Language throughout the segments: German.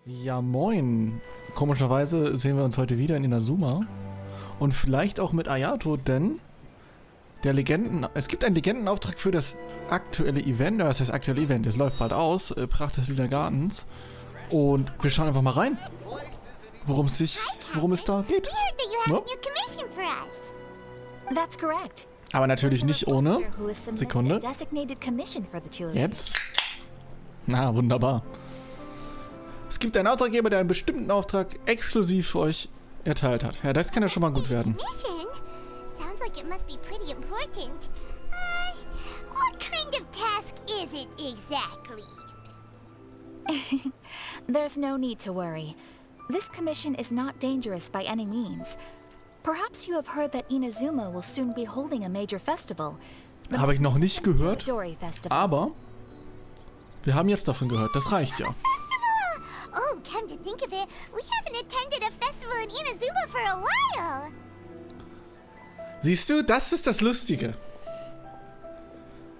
Ja, moin. Komischerweise sehen wir uns heute wieder in Inazuma. Und vielleicht auch mit Ayato, denn es gibt einen Legendenauftrag für das aktuelle Event. Was heißt aktuelle Event? Es läuft bald aus. Pracht des Lila Gartens. Und wir schauen einfach mal rein, worum es da geht. No? Aber natürlich nicht ohne. Sekunde. Jetzt. Na, wunderbar. Es gibt einen Auftraggeber, der einen bestimmten Auftrag exklusiv für euch erteilt hat. Ja, das kann ja schon mal gut werden. There's no need to worry. This commission is not dangerous by any means. Perhaps you have heard that Inazuma will soon be holding a major festival. Habe ich noch nicht gehört, aber wir haben jetzt davon gehört. Das reicht ja. Oh, come to think of it, we haven't attended a festival in Inazuma for a while. Siehst du, das ist das Lustige.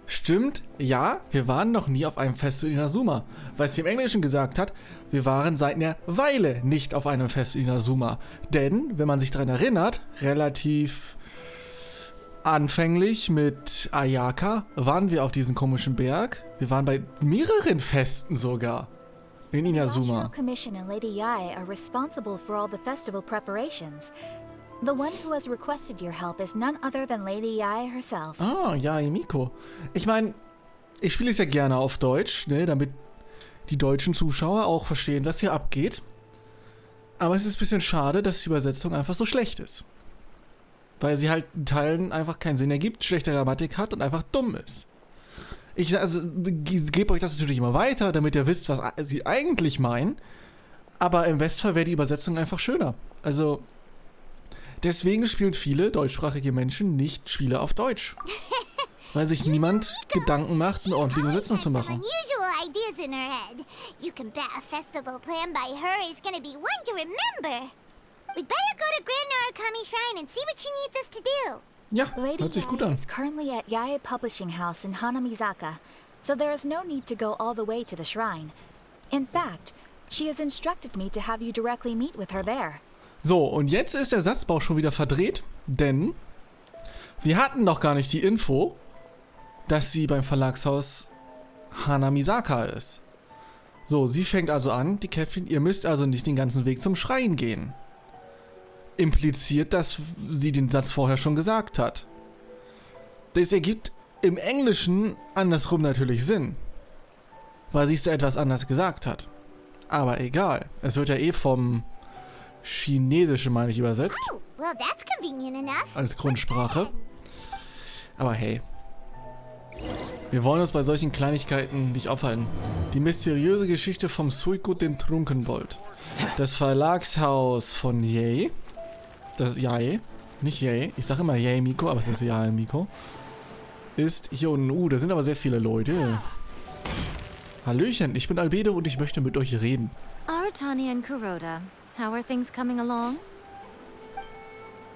Stimmt, ja, wir waren noch nie auf einem Festival in Inazuma. Weil es im Englischen gesagt hat, wir waren seit einer Weile nicht auf einem Festival in Inazuma. Denn, wenn man sich daran erinnert, relativ anfänglich mit Ayaka waren wir auf diesem komischen Berg. Wir waren bei mehreren Festen sogar. In Inazuma. The National Commission and Lady Yae are responsible for all the festival preparations. The one who has requested your help is none other than Lady Yae herself. Ah, Yae Miko. Ich meine, ich spiele es ja gerne auf Deutsch, ne, damit die deutschen Zuschauer auch verstehen, was hier abgeht. Aber es ist ein bisschen schade, dass die Übersetzung einfach so schlecht ist. Weil sie halt in Teilen einfach keinen Sinn ergibt, schlechte Grammatik hat und einfach dumm ist. Ich gebe euch das natürlich immer weiter, damit ihr wisst, was sie eigentlich meinen. Aber im Westfall wäre die Übersetzung einfach schöner. Also, deswegen spielen viele deutschsprachige Menschen nicht Spiele auf Deutsch. Weil sich niemand Gedanken macht, eine ordentliche Übersetzung zu machen. Ja, hört sich gut an. Lady Yae is currently at Yae Publishing House in Hanamizaka, so there is no need to go all the way to the shrine. In fact, she has instructed me to have you directly meet with her there. So, und jetzt ist der Satzbau schon wieder verdreht, denn wir hatten noch gar nicht die Info, dass sie beim Verlagshaus Hanamizaka ist. So, sie fängt also an, die Käffchen, ihr müsst also nicht den ganzen Weg zum Schrein gehen. Impliziert, dass sie den Satz vorher schon gesagt hat. Das ergibt im Englischen andersrum natürlich Sinn, weil sie es da etwas anders gesagt hat. Aber egal, es wird ja eh vom Chinesischen, meine ich, übersetzt. Als Grundsprache. Aber hey, wir wollen uns bei solchen Kleinigkeiten nicht aufhalten. Die mysteriöse Geschichte vom Suiko, den Trunkenbold. Das Verlagshaus von Yae. Das Yae, nicht Yae. Ich sage immer Yae Miko, aber es ist Yae Miko. Ist hier unten. Da sind aber sehr viele Leute. Hallöchen, ich bin Albedo und ich möchte mit euch reden. Aratani and Kuroda, how are things coming along?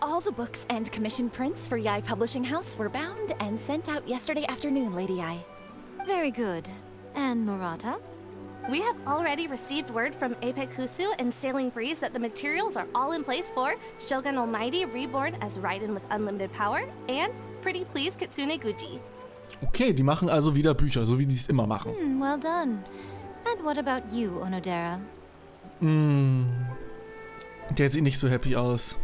All the books and commission prints for Yae Publishing House were bound and sent out yesterday afternoon, Lady Yae. Very good. And Murata? We have already received word from Apekusu and Sailing Breeze that the materials are all in place for Shogun Almighty reborn as Raiden with unlimited power and Pretty Please Kitsune Guji. Okay, die machen also wieder Bücher, so wie sie es immer machen. Well done. And what about you, Onodera? Der sieht nicht so happy aus.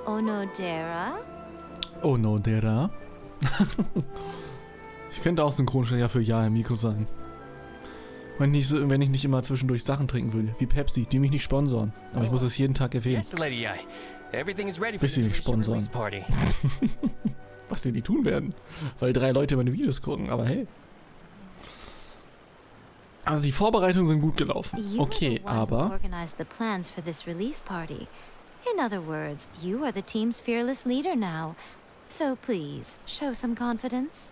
Onodera? Onodera? Ich könnte auch Synchronsprecher für Yae Miko sein. Wenn ich nicht immer zwischendurch Sachen trinken würde, wie Pepsi, die mich nicht sponsoren. Aber ich muss es jeden Tag erwähnen. Bis sie mich sponsoren. Was sie nicht tun werden. Weil 3 Leute meine Videos gucken, aber hey. Also die Vorbereitungen sind gut gelaufen. Okay, aber... In other words, you are the team's fearless leader now. So please, show some confidence.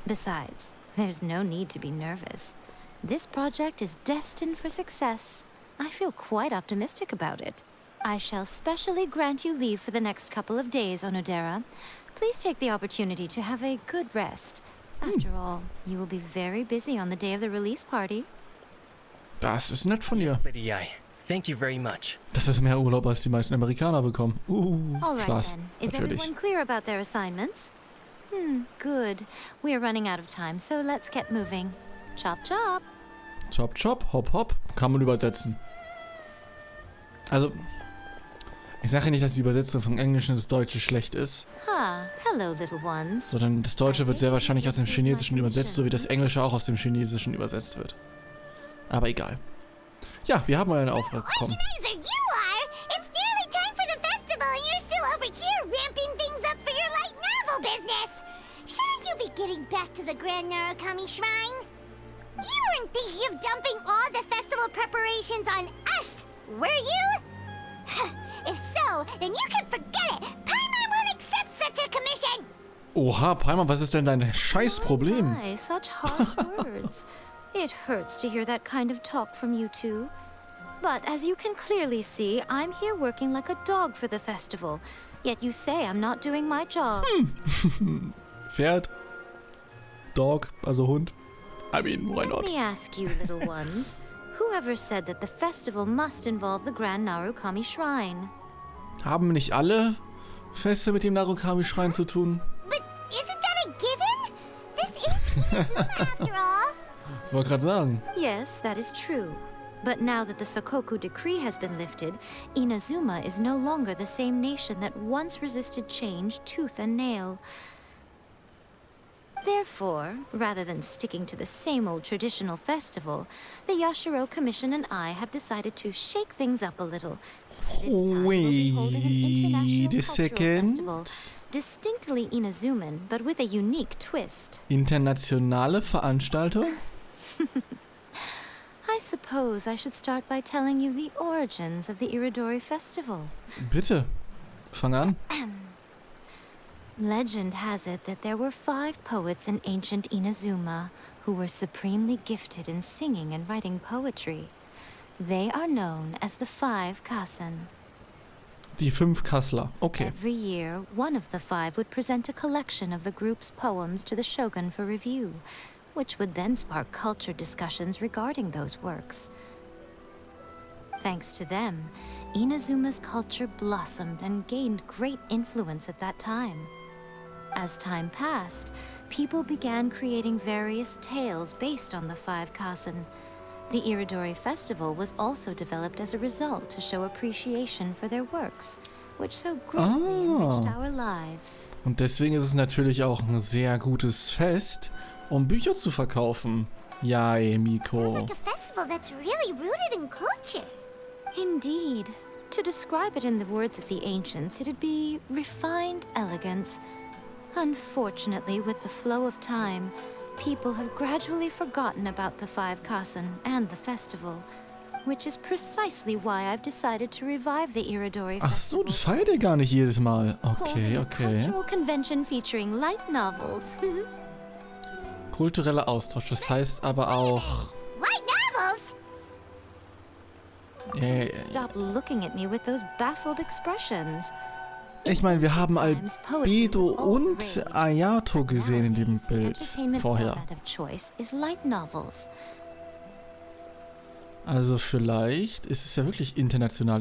Besides, there's no need to be nervous. This project is destined for success. I feel quite optimistic about it. I shall specially grant you leave for the next couple of days, Onodera. Please take the opportunity to have a good rest. After all, you will be very busy on the day of the release party. Das ist nett von ihr. Lydia, thank you very much. Das ist mehr Urlaub, als die meisten Amerikaner bekommen. All right Spaß. then. Is Natürlich. everyone clear about their assignments? Good. We are running out of time, so let's get moving. Chop chop. Chop, chop, hopp, hopp. Kann man übersetzen. Also, ich sage ja nicht, dass die Übersetzung von Englisch ins Deutsche schlecht ist, Hello, little ones. sondern das Deutsche wird sehr wahrscheinlich aus dem Chinesischen übersetzt, so wie das Englische auch aus dem Chinesischen übersetzt wird. Aber egal. Ja, wir haben einen Auftrag bekommen. Organizer, you are! It's nearly time for the festival and you're still over here ramping things up for your light novel business! Shouldn't you be getting back to the Grand Narukami Shrine? You weren't thinking of dumping all the festival preparations on us, were you? If so, then you can forget it! Paimon won't accept such a commission! Oha, Paimon, was ist denn dein Scheißproblem? Why such harsh words? It hurts to hear that kind of talk from you two. But as you can clearly see, I'm here working like a dog for the festival. Yet you say I'm not doing my job. Pferd? Dog, also Hund? I mean, why Let not? me ask you, little ones. Whoever said that the festival must involve the Grand Narukami Shrine? Haben nicht alle Feste mit dem Narukami-Schrein zu tun? But isn't that a given? This is Inazuma after all! Ich wollte gerade sagen. Yes, that is true. But now that the Sokoku decree has been lifted, Inazuma is no longer the same nation that once resisted change tooth and nail. Therefore, rather than sticking to the same old traditional festival, the Yashiro Commission and I have decided to shake things up a little. This time we'll be holding an Wait a international cultural second. festival, distinctly Inazuman, but with a unique twist. Internationale Veranstaltung? I suppose I should start by telling you the origins of the Iridori Festival. Bitte, fang an. Legend has it that there were 5 poets in ancient Inazuma who were supremely gifted in singing and writing poetry. They are known as the 5 Kasen. Die 5 Kassler. Okay. Every year, one of the 5 would present a collection of the group's poems to the shogun for review, which would then spark culture discussions regarding those works. Thanks to them, Inazuma's culture blossomed and gained great influence at that time. As time passed, people began creating various tales based on the 5 Kasen. The Iridori Festival was also developed as a result to show appreciation for their works, which so greatly enriched our lives. Und deswegen ist es natürlich auch ein sehr gutes Fest, um Bücher zu verkaufen. Yay, Miko. Like a festival that's really rooted in culture. Indeed. To describe it in the words of the ancients, it'd be refined elegance. Unfortunately, with the flow of time, people have gradually forgotten about the 5 Kasen and the festival, which is precisely why I've decided to revive the Iridori Ach so, Festival. das feiert ihr gar nicht jedes Mal. Okay, Holding a okay. cultural convention featuring light novels. Kultureller Austausch, das heißt aber auch... Light novels? Stop looking at me with those baffled expressions. Ich meine, wir haben Albedo und Ayato gesehen in dem Bild vorher. Also vielleicht ist es ja wirklich international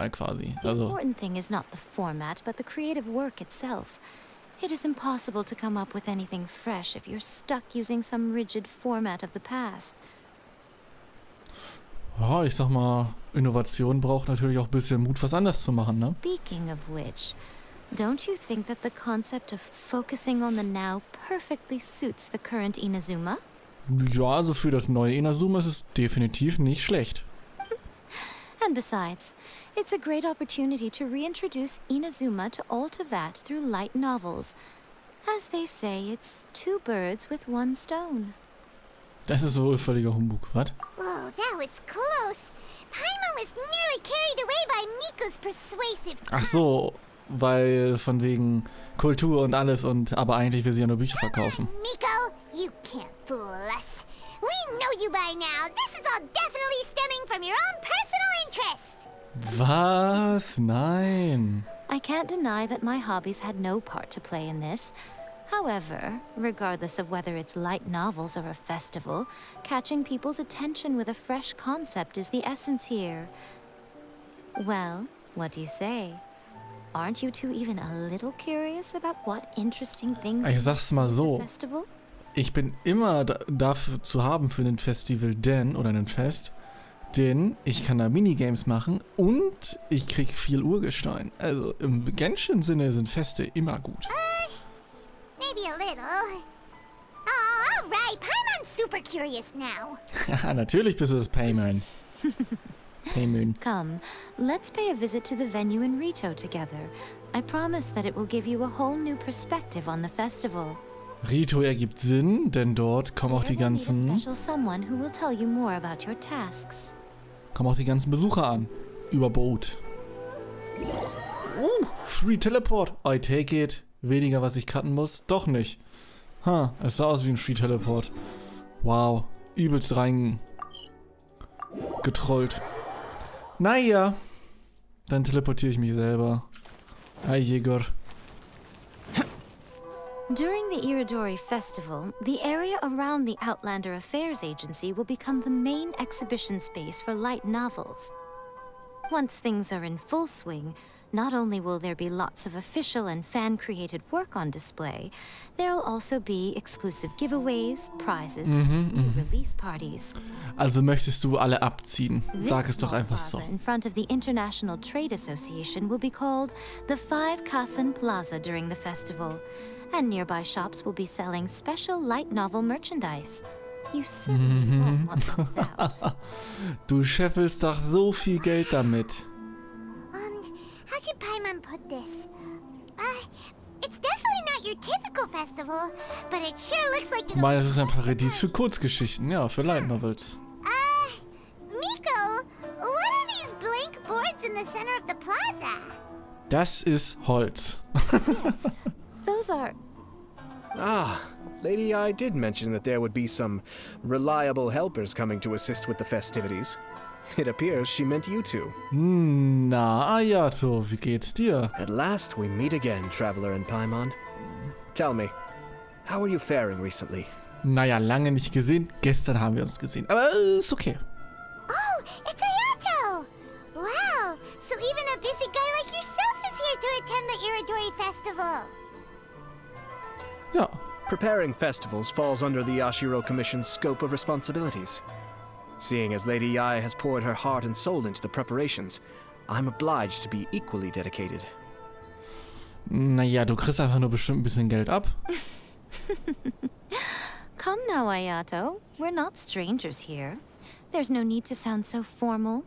quasi. The Also important thing is not the format, but the creative work itself. It is impossible to come up with anything fresh if you're stuck using some rigid format of the past. ja, ich sag mal, Innovation braucht natürlich auch ein bisschen Mut, was anders zu machen, ne? Speaking of which, don't you think that the concept of focusing on the now perfectly suits the current Inazuma? Ja, also für das neue Inazuma ist es definitiv nicht schlecht. And besides, it's a great opportunity to reintroduce Inazuma to all Teyvat through light novels. As they say, it's 2 birds with 1 stone. Das ist wohl völliger Humbug, was? Whoa, that was close. Paimon was nearly carried away by Miko's persuasive Ach so, weil von wegen Kultur und alles und aber eigentlich will sie ja nur Bücher verkaufen. Miko, you can't fool us. We know you by now. This is all definitely stemming from your own personal interest. Was? Nein. I can't deny that my hobbies had no part to play in this. However, regardless of whether it's light novels or a festival, catching people's attention with a fresh concept is the essence here. Well, what do you say? Aren't you two even a little curious about what interesting things Ich sag's mal so. festival? Ich bin immer dafür zu haben für ein Festival, oder ein Fest, denn ich kann da Minigames machen und ich krieg viel Urgestein. Also im Genshin-Sinne sind Feste immer gut. Maybe a little. Oh, alright. Paimon's super curious now. Haha, natürlich bist du das Paimon. Paimon. Come, let's pay a visit to the venue in Rito together. I promise that it will give you a whole new perspective on the festival. Rito ergibt Sinn, denn dort kommen auch die There will be a ganzen special someone who will tell you more about your tasks. Besucher an. Über Boot. Free Teleport. I take it. Weniger, was ich cutten muss. Doch nicht. Es sah aus wie ein Free Teleport. Wow. Übelst rein getrollt. Naja. Dann teleportiere ich mich selber. Hi, Jäger. During the Iridori Festival, the area around the Outlander Affairs Agency will become the main exhibition space for light novels. Once things are in full swing, not only will there be lots of official and fan-created work on display, there will also be exclusive giveaways, prizes, and release parties. Also möchtest du alle abziehen? Sag es This doch einfach so. plaza in front of the International Trade Association will be called the 5 Kasen Plaza during the festival, and nearby shops will be selling special light novel merchandise. You certainly won't want to miss out. Du scheffelst doch so viel Geld damit. How should Paimon put this? It's definitely not your typical festival, but it sure looks like Ich meine, es ist ein Paradies für Kurzgeschichten, ja, für Light Novels. Miko, what are these blank boards in the center of the plaza? Das ist Holz. Yes, those are... Ah, Lady I did mention that there would be some reliable helpers coming to assist with the festivities. It appears she meant you two. Na, Ayato, wie geht's dir? At last we meet again, traveler in Paimon. Tell me, how are you faring recently? Naja, lange nicht gesehen. Gestern haben wir uns gesehen. Aber ist okay. Oh, it's Ayato! Wow, so even a busy guy like yourself is here to attend the Iridori Festival. Ja. Preparing festivals falls under the Yashiro Commission's scope of responsibilities. Seeing as Lady Yae has poured her heart and soul into the preparations, I'm obliged to be equally dedicated. Naja, du kriegst einfach nur bestimmt ein bisschen Geld ab. Come now, Ayato. We're not strangers here. There's no need to sound so formal.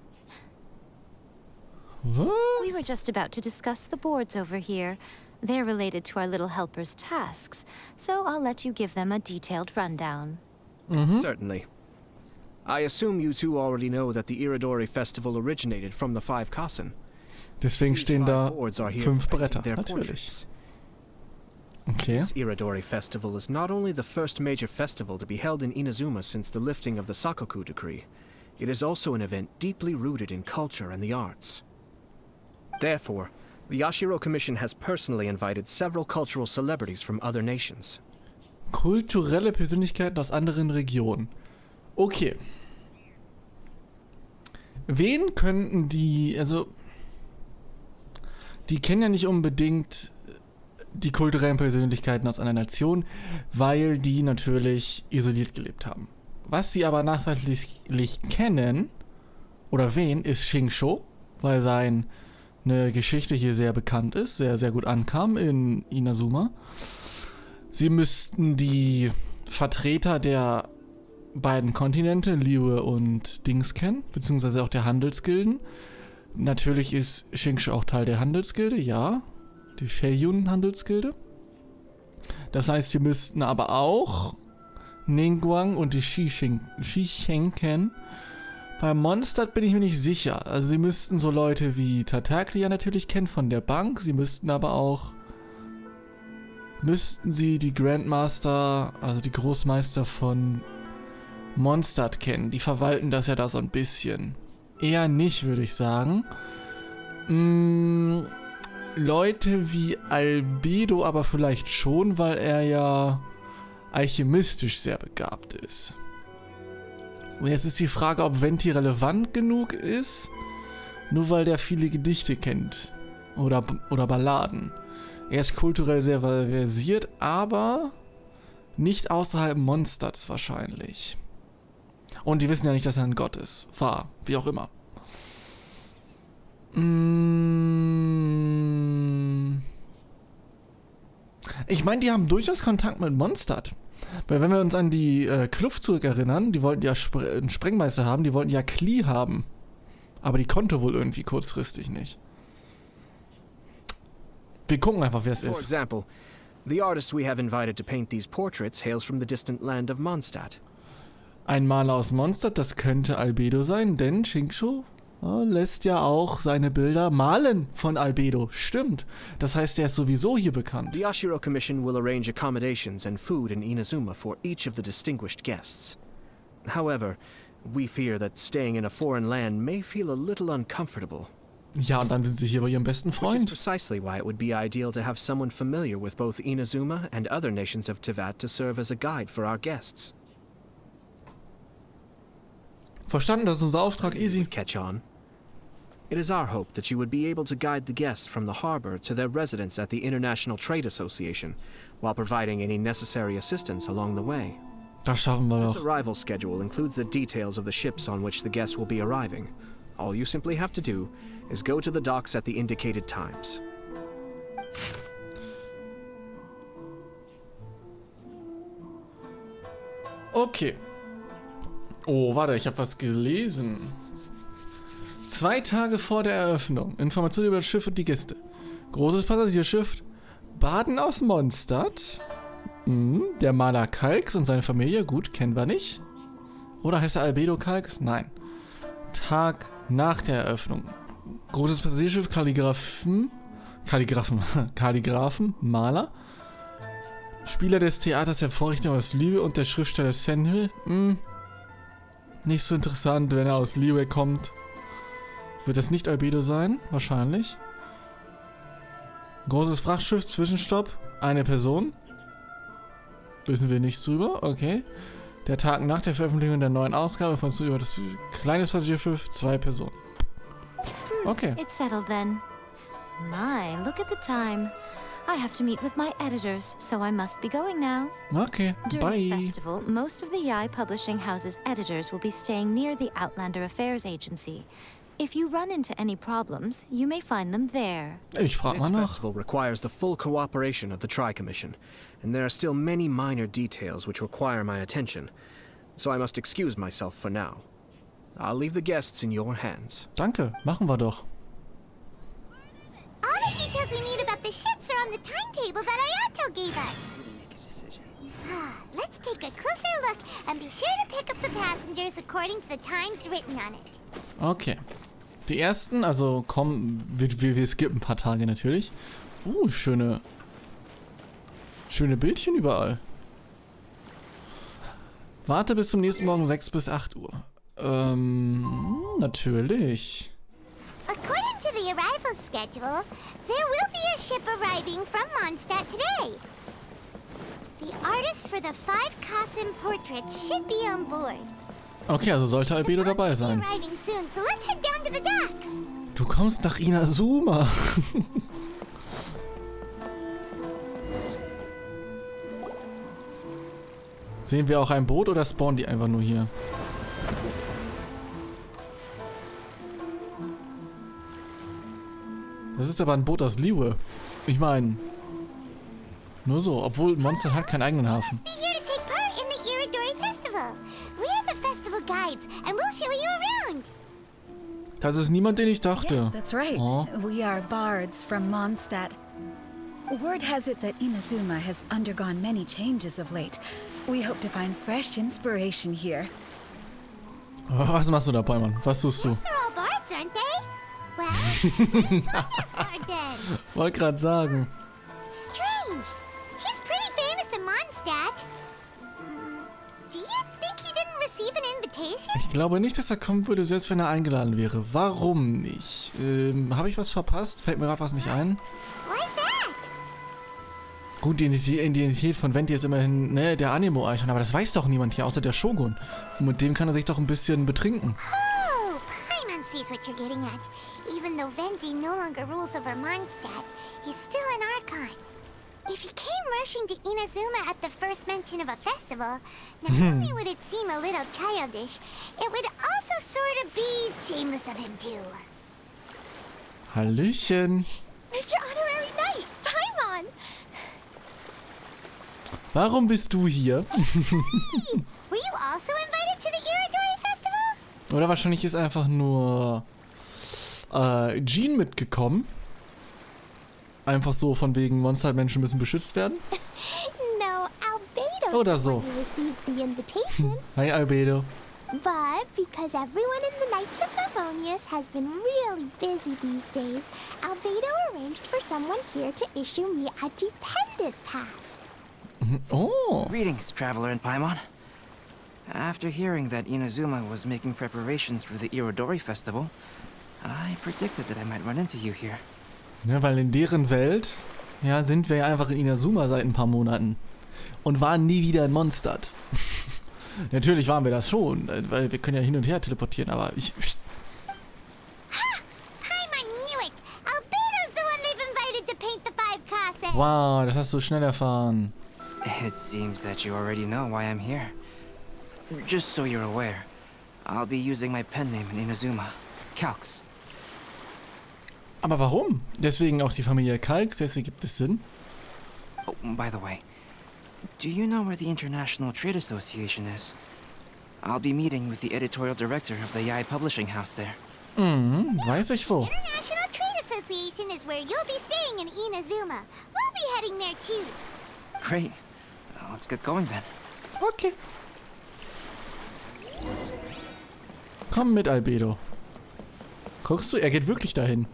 Was? We were just about to discuss the boards over here. They're related to our little helper's tasks, so I'll let you give them a detailed rundown. Certainly. I assume you two already know that the Iridori Festival originated from the 5 Kasen. Deswegen These stehen 5 da boards are here 5 for Bretter, painting their natürlich. portraits. Okay. This Iridori Festival is not only the first major festival to be held in Inazuma since the lifting of the Sakoku decree, it is also an event deeply rooted in culture and the arts. Therefore, the Yashiro Commission has personally invited several cultural celebrities from other nations. Kulturelle Persönlichkeiten aus anderen Regionen. Okay. Wen könnten die, also, die kennen ja nicht unbedingt die kulturellen Persönlichkeiten aus einer Nation, weil die natürlich isoliert gelebt haben. Was sie aber nachweislich kennen, oder wen, ist Shinsho, weil seine Geschichte hier sehr bekannt ist, sehr, sehr gut ankam in Inazuma. Sie müssten die Vertreter der beiden Kontinente, Liyue und Dings, kennen, beziehungsweise auch der Handelsgilden. Natürlich ist Shinsho auch Teil der Handelsgilde, ja. Die Feiyun-Handelsgilde. Das heißt, sie müssten aber auch Ningguang und die Shisheng kennen. Bei Mondstadt bin ich mir nicht sicher. Also sie müssten so Leute wie Tartaglia natürlich kennen von der Bank. Sie müssten aber auch die Grandmaster, also die Großmeister von Mondstadt kennen. Die verwalten das ja da so ein bisschen. Eher nicht, würde ich sagen. Leute wie Albedo aber vielleicht schon, weil er ja alchemistisch sehr begabt ist. Und jetzt ist die Frage, ob VENTIIII relevant genug ist, nur weil der viele Gedichte kennt. Oder Balladen. Er ist kulturell sehr versiert, aber nicht außerhalb Mondstads wahrscheinlich. Und die wissen ja nicht, dass er ein Gott ist. War, wie auch immer. Ich meine, die haben durchaus Kontakt mit Mondstadt. Weil wenn wir uns an die Kluft zurückerinnern, die wollten ja einen Sprengmeister haben, die wollten ja Klee haben. Aber die konnte wohl irgendwie kurzfristig nicht. Wir gucken einfach, wer es ist. For example, the artist we have invited to paint these portraits hails from the distant land of Mondstadt. Ein Maler aus Mondstadt, das könnte Albedo sein, denn Xingqiu lässt ja auch seine Bilder malen von Albedo. Stimmt. Das heißt, er ist sowieso hier bekannt. The Ashiro Commission will arrange accommodations and food in Inazuma for each of the distinguished guests. However, we fear that staying in a foreign land may feel a little uncomfortable. Ja, und dann sind sie hier bei ihrem besten Which is Freund. precisely why it would be ideal to have someone familiar with both Inazuma and other nations of Teyvat to serve as a guide for our guests. Verstanden, das ist unser Auftrag, easy. Catch on. It is our hope that you would be able to guide the guests from the harbor to their residence at the International Trade Association, while providing any necessary assistance along the way. Das schaffen wir This doch. arrival schedule includes the details of the ships on which the guests will be arriving. All you simply have to do is go to the docks at the indicated times. Okay. Oh, warte, ich habe was gelesen. 2 Tage vor der Eröffnung. Informationen über das Schiff und die Gäste. Großes Passagierschiff. Baden aus Mondstadt. Der Maler Kalks und seine Familie. Gut, kennen wir nicht. Oder heißt er Albedo Kalks? Nein. Tag nach der Eröffnung. Großes Passagierschiff, Kalligraphen, Maler. Spieler des Theaters der Vorrichtung aus Liebe und der Schriftsteller Senhill. Nicht so interessant, wenn er aus Liebe kommt. Wird es nicht Albedo sein? Wahrscheinlich. Großes Frachtschiff, Zwischenstopp, eine Person. Wissen wir nichts drüber, okay. Der Tag nach der Veröffentlichung der neuen Ausgabe von über das kleines Passagierschiff, 2 Personen. Okay. It's settled then. My, look at the time. I have to meet with my editors, so I must be going now. Okay, During the bye. festival, most of the Yai Publishing House's editors will be staying near the Outlander Affairs Agency. If you run into any problems, you may find them there. Ich frag This mal nach. festival requires the full cooperation of the Tri-Commission, and there are still many minor details which require my attention, so I must excuse myself for now. I'll leave the guests in your hands. Danke, machen wir doch. All the details we need about the ships are on the timetable that Ayato gave us. Let's take a closer look and be sure to pick up the passengers according to the times written on it. Okay. Die ersten, also kommen, wir skippen ein paar Tage natürlich. Schöne Bildchen überall. Warte bis zum nächsten Morgen 6 bis 8 Uhr. Natürlich. According to the arrival schedule, there will be a ship arriving from Mondstadt today. The artist for the 5 Kasen portraits should be on board. Okay, also sollte Albedo dabei Should be sein. arriving soon, so let's head down to the docks. Du kommst nach Inazuma. Sehen wir auch ein Boot oder spawnen die einfach nur hier? Das ist aber ein Boot aus Liwe. Ich meine, nur so, obwohl Monster hat keinen eigenen Hafen. Be here to take part in the Iridori Festival. We're the festival guides, and we'll show you around. Das ist niemand, den ich dachte. Yes, that's right. Oh. We are bards from Mondstadt. Word has it that Inazuma has undergone many changes of late. We hope to find fresh inspiration here. Was machst du dabei, Mann? Was suchst du? They're all bards, aren't they? Well, garden. Wollte gerade sagen. Strange. He's pretty famous in Mondstadt. Do you think he didn't receive an invitation? Ich glaube nicht, dass er kommen würde, selbst wenn er eingeladen wäre. Warum nicht? Habe ich was verpasst? Fällt mir gerade was nicht ein? Why's that? Gut, die Identität von VENTIIII ist immerhin, ne, der Anemo-Eichhorn, aber das weiß doch niemand hier, außer der Shogun. Und mit dem kann er sich doch ein bisschen betrinken. Oh, Paimon sees what you're getting at. Even though VENTIIII no longer rules over Mondstadt, he's still an Archon. If he came rushing to Inazuma at the first mention of a festival, not only would it seem a little childish, it would also sort of be shameless of him too. Hallöchen. Mr. Honorary Knight, Paimon! Warum bist du hier? Were you also invited to the Iridori Festival? Oder wahrscheinlich ist einfach nur Jean mitgekommen. Einfach so von wegen Monstermenschen müssen beschützt werden. No, Albedo's Oder the so. one who received the invitation. Hi Albedo. But because everyone in the Knights of Favonius has been really busy these days, Albedo arranged for someone here to issue me a dependent pass. Oh. Greetings, traveler in Paimon. After hearing that Inazuma was making preparations for the Irodori Festival, I predicted that I might run into you here. Ja, weil in deren Welt, ja, sind wir ja einfach in Inazuma seit ein paar Monaten. Und waren nie wieder in Mondstadt. Natürlich waren wir das schon, weil wir können ja hin und her teleportieren, aber Paimon knew it! Albedo's the one they've invited to paint the 5 Kasen! Wow, das hast du schnell erfahren. It seems that you already know why I'm here. Just so you're aware, I'll be using my pen name in Inazuma, Calx. Aber warum? Deswegen auch die Familie Kalks, deswegen gibt es Sinn. Oh, by the way, do you know where the International Trade Association is? I'll be meeting with the editorial director of the Yai Publishing House there. Weiß ich wo. International Trade Association is where you'll be staying in Inazuma. We'll be heading there too. Great. Let's get going then. Okay. Komm mit, Albedo. Guckst du, er geht wirklich dahin.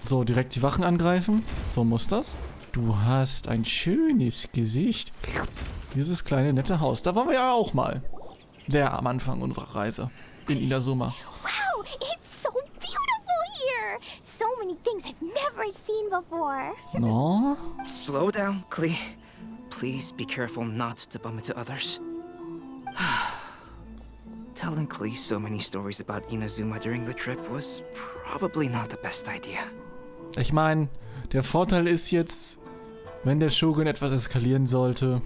So, direkt die Wachen angreifen. So muss das. Du hast ein schönes Gesicht. Dieses kleine, nette Haus. Da waren wir ja auch mal. Sehr am Anfang unserer Reise. In Inazuma. Wow, it's so beautiful here! So many things I've never seen before. No? Slow down, Klee. Please be careful not to bump into others. Telling Klee so many stories about Inazuma during the trip was probably not the best idea. Ich meine, der Vorteil ist jetzt, wenn der Shogun etwas eskalieren sollte,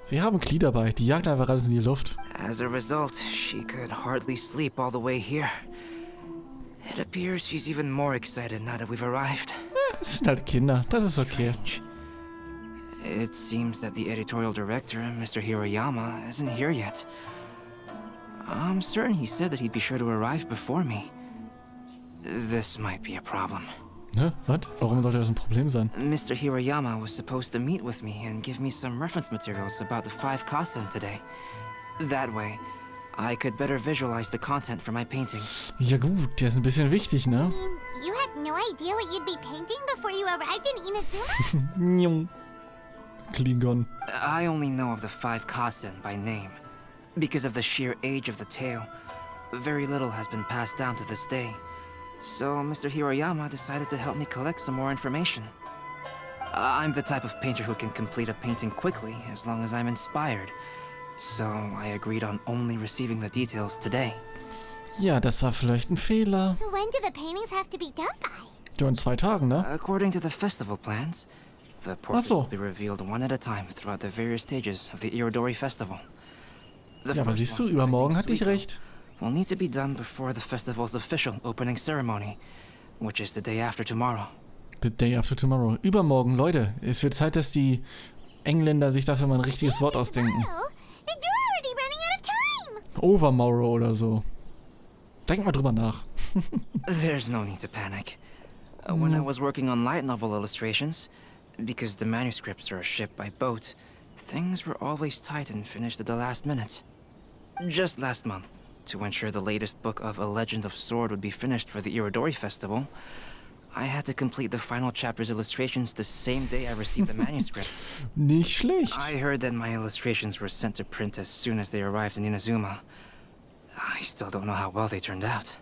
wir haben Klee dabei, die jagt einfach alles in die Luft. As a result, she could hardly sleep all the way here. It appears she's even more excited now that we've arrived. Es sind halt Kinder, das ist okay. It seems that the editorial director, Mr. Hiroyama, isn't here yet. I'm certain he said that he'd be sure to arrive before me. This might be a problem. Hä? Was? Warum sollte das ein Problem sein? Mr. Hiroyama was supposed to meet with me and give me some reference materials about the 5 Kasen today. That way, I could better visualize the content for my paintings. Ja gut, der ist ein bisschen wichtig, ne? You had no idea what you'd be painting before you arrived in Inazuma? Klingon. I only know of the 5 Kasen by name. Because of the sheer age of the tale, very little has been passed down to this day. So Mr. Hiroyama decided to help me collect some more information. I'm the type of painter who can complete a painting quickly as long as I'm inspired. So I agreed on only receiving the details today. Ja, das war vielleicht ein Fehler. So when do the paintings have to be done by? Ja, in 2 Tagen, ne? According to the festival plans, the portraits will be revealed one at a time throughout the various stages of the Irodori Festival. Ja, aber siehst du, übermorgen hatte ich recht. Will need to be done before the festival's official opening ceremony, which is the day after tomorrow. The day after tomorrow. Übermorgen, Leute. Es wird Zeit, dass die Engländer sich dafür mal ein richtiges Wort ausdenken. Then you're already running out of time. Overmorrow oder so. Denk mal drüber nach. There's no need to panic. When I was working on light novel illustrations, because the manuscripts are shipped by boat, things were always tight and finished at the last minute. Just last month, to ensure the latest book of A Legend of Sword would be finished for the Irodori Festival, I had to complete the final chapter's illustrations the same day I received the manuscript. Nicht schlecht. I heard that my illustrations were sent to print as soon as they arrived in Inazuma. I still don't know how well they turned out.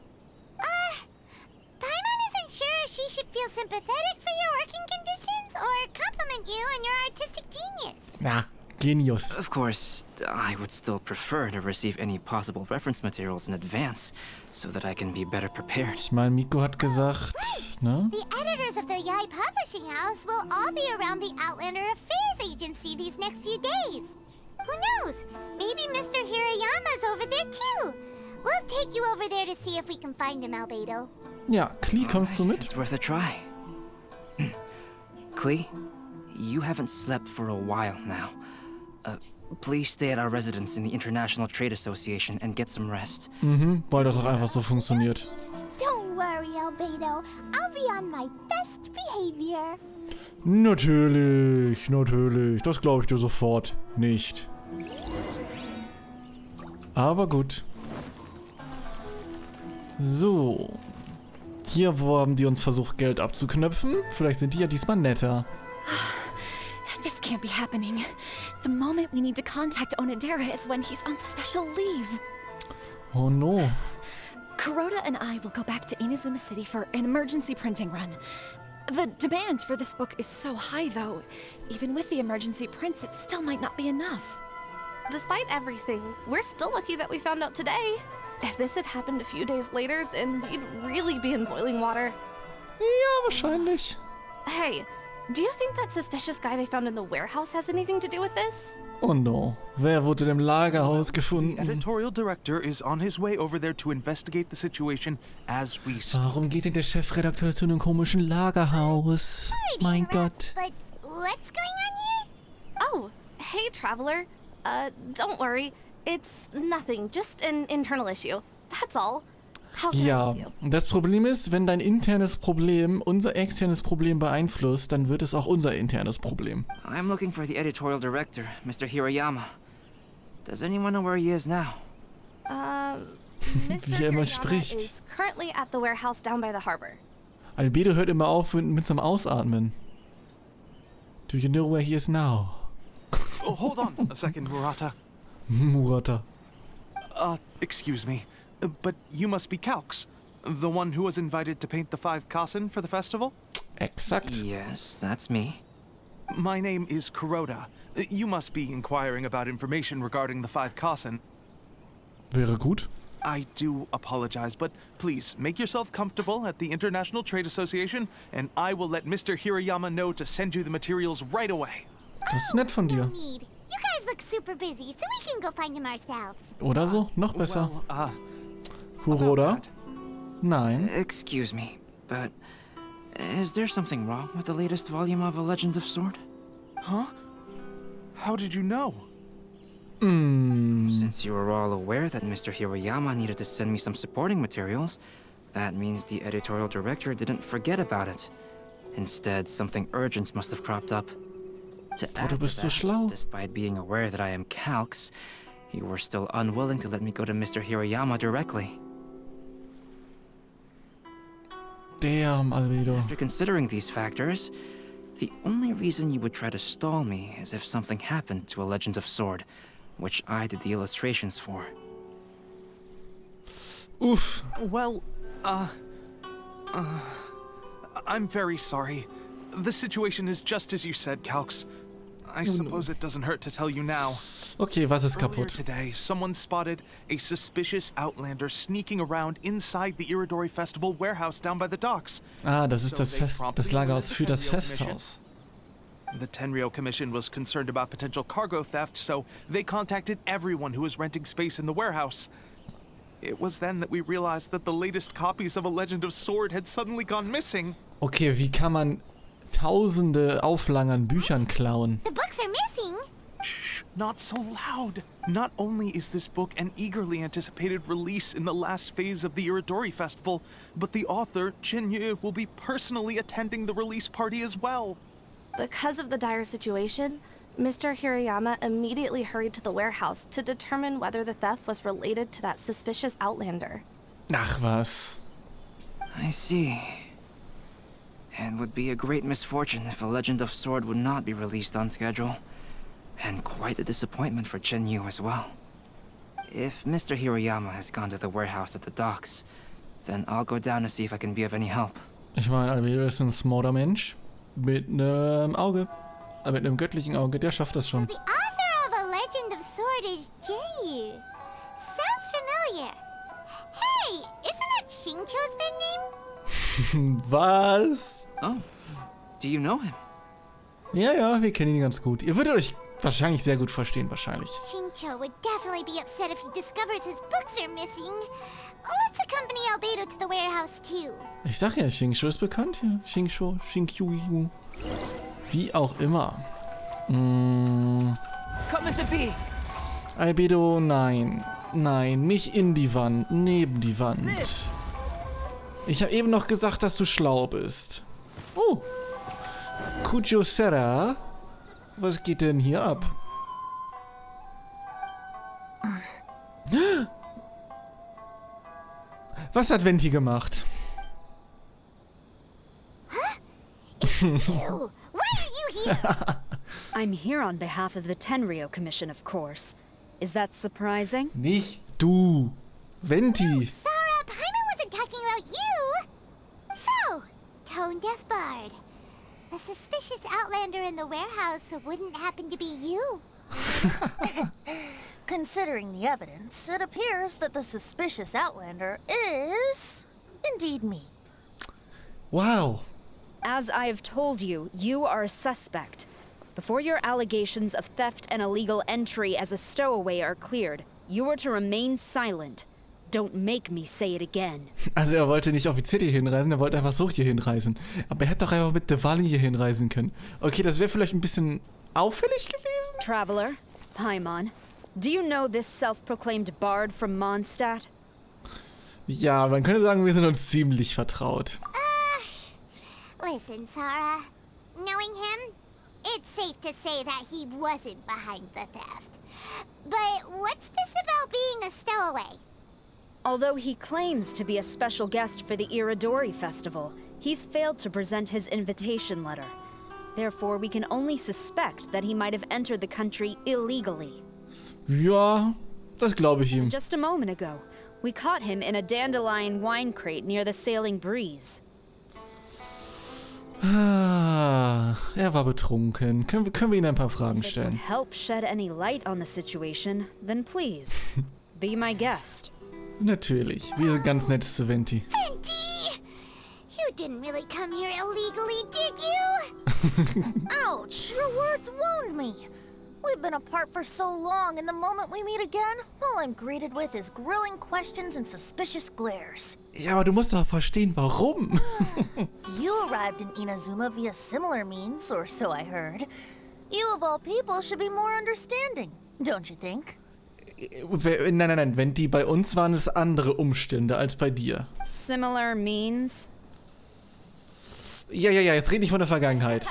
Paimon isn't sure if she should feel sympathetic for your working conditions or compliment you on your artistic genius. Ja, Genius. Of course, I would still prefer to receive any possible reference materials in advance, so that I can be better prepared. Ich meine, Miko hat gesagt, ne? The editors of the Yai Publishing House will all be around the Outlander Affairs Agency these next few days. Who knows? Maybe Mr. Hirayama's over there too. We'll take you over there to see if we can find him, Albedo. Ja, Klee, kommst du mit? It's worth a try. Klee, you haven't slept for a while now. Please stay at our residence in the International Trade Association and get some rest. Mhm, weil das auch einfach so funktioniert. Don't worry, Albedo. I'll be on my best behavior. Natürlich, natürlich. Das glaube ich dir sofort nicht. Aber gut. So. Hier haben die uns versucht, Geld abzuknöpfen. Vielleicht sind die ja diesmal netter. This can't be happening. The moment we need to contact Onodera is when he's on special leave. Oh no. Kuroda and I will go back to Inazuma City for an emergency printing run. The demand for this book is so high, though. Even with the emergency prints, it still might not be enough. Despite everything, we're still lucky that we found out today. If this had happened a few days later, then we'd really be in boiling water. Ja, wahrscheinlich. Hey, do you think that suspicious guy they found in the warehouse has anything to do with this? Oh no. Wer wurde in dem Lagerhaus The gefunden? editorial director is on his way over there to investigate the situation as we speak. Warum geht denn der Chefredakteur zu einem komischen Lagerhaus? Mein Gott. But what's going on here? Oh, hey, Traveler. Don't worry. It's nothing, just an internal issue. That's all. How can I Ja, help you? das Problem ist, wenn dein internes Problem unser externes Problem beeinflusst, dann wird es auch unser internes Problem. I'm looking for the editorial director, Mr. Hirayama. Does anyone know where he is now? Mr. Wie er immer Hirayama spricht. is currently at the warehouse down by the harbor. Albedo hört immer auf mit seinem Ausatmen. Do you know where he is now? Oh, hold on a second, Murata. Murata. Excuse me, but you must be Calx, the one who was invited to paint the 5 Kasen for the festival? Exakt. Yes, that's me. My name is Kuroda. You must be inquiring about information regarding the 5 Kasen. Wäre gut. I do apologize, but please make yourself comfortable at the International Trade Association, and I will let Mr. Hirayama know to send you the materials right away. Das ist nett von No dir. need. You guys look super busy, so we can go find him ourselves. Oder so? Noch besser. Well, Kuroda? about that. Nein. Excuse me, but is there something wrong with the latest volume of A Legend of Sword? Huh? How did you know? Since you were all aware that Mr. Hirayama needed to send me some supporting materials, that means the editorial director didn't forget about it. Instead, something urgent must have cropped up. To add to bist so that, schlau. despite being aware that I am Calx, you were still unwilling to let me go to Mr. Hirayama directly. Damn, Albedo. After considering these factors, the only reason you would try to stall me is if something happened to A Legend of Sword, which I did the illustrations for. Uff. Well, I'm very sorry. The situation is just as you said, Calx. I suppose it doesn't hurt to tell you now. Okay, was ist Earlier kaputt? today, someone spotted a suspicious outlander sneaking around inside the Iridori Festival warehouse down by the docks. Ah, das ist So das they Fest, promptly das Lagerhaus alerted für the das Tenryou Commission. Festhaus. The Tenryou Commission was concerned about potential cargo theft, so they contacted everyone who was renting space in the warehouse. It was then that we realized that the latest copies of A Legend of Sword had suddenly gone missing. Okay, wie kann man tausende Auflagen an Büchern klauen? The books are missing. Shh, not so loud. Not only is this book an eagerly anticipated release in the last phase of the Iridori Festival, but the author, Jinyu, will be personally attending the release party as well. Because of the dire situation, Mr. Hirayama immediately hurried to the warehouse to determine whether the theft was related to that suspicious outlander. Ach was. I see. It would be a great misfortune if A Legend of Sword would not be released on schedule. And quite a disappointment for Chen-Yu as well. If Mr. Hiroyama has gone to the warehouse at the docks, then I'll go down to see if I can be of any help. Ich meine, Albedo ist ein smarter Mensch. Mit einem Auge. Mit einem göttlichen Auge, der schafft das schon. The author of A Legend of Sword is Jeyu. Sounds familiar. Hey, isn't that Xingqiu's pen name? Was? Oh, do you know him? Ja, wir kennen ihn ganz gut. Ihr würdet euch wahrscheinlich sehr gut verstehen, wahrscheinlich. Xingqiu would definitely be upset if he discovers his books are missing. Let's accompany Albedo to the warehouse too. Ich sag ja, Xingqiu ist bekannt hier. Xingqiu. Wie auch immer. Come into be. Albedo, nein. Nein, nicht in die Wand, neben die Wand. Ich habe eben noch gesagt, dass du schlau bist. Oh. Kujo Serra. Was geht denn hier ab? Was hat Venti gemacht? Ew, why are you here? I'm here on behalf of the Tenryou Commission, of course. Is that surprising? Nicht du. Venti. Sarah, Paimon wasn't talking about you. So, tone-deaf bard. The suspicious outlander in the warehouse wouldn't happen to be you. Considering the evidence, it appears that the suspicious outlander is indeed me. Wow. As I have told you, you are a suspect. Before your allegations of theft and illegal entry as a stowaway are cleared, you are to remain silent. Don't make me say it again. Also er wollte nicht offiziell hier hinreisen, er wollte einfach so hier hinreisen. Aber er hätte doch einfach mit davon hier hinreisen können. Okay, das wäre vielleicht ein bisschen auffällig gewesen. Traveler, Paimon, do you know this self-proclaimed bard from Mondstadt? Ja, man könnte sagen, wir sind uns ziemlich vertraut. Listen, Sarah. Knowing him, it's safe to say that he wasn't behind the theft. But what's this about being a stowaway? Although he claims to be a special guest for the Iridori Festival, he's failed to present his invitation letter. Therefore, we can only suspect that he might have entered the country illegally. Ja, das glaube ich ihm. Just a moment ago, we caught him in a dandelion wine crate near the Sailing Breeze. Er war betrunken. Können wir ihn ein paar Fragen If it would stellen? help shed any light on the situation, then please, be my guest. Natürlich. Wir sind ganz nett zu Venti. Venti! You didn't really come here illegally, did you? Ouch, your words wound me. We've been apart for so long, and the moment we meet again, all I'm greeted with is grilling questions and suspicious glares. Ja, aber du musst doch verstehen, warum. You arrived in Inazuma via similar means, or so I heard. You of all people should be more understanding, don't you think? Nein, Venti, bei uns waren es andere Umstände als bei dir. Similar means? Ja, jetzt red nicht von der Vergangenheit.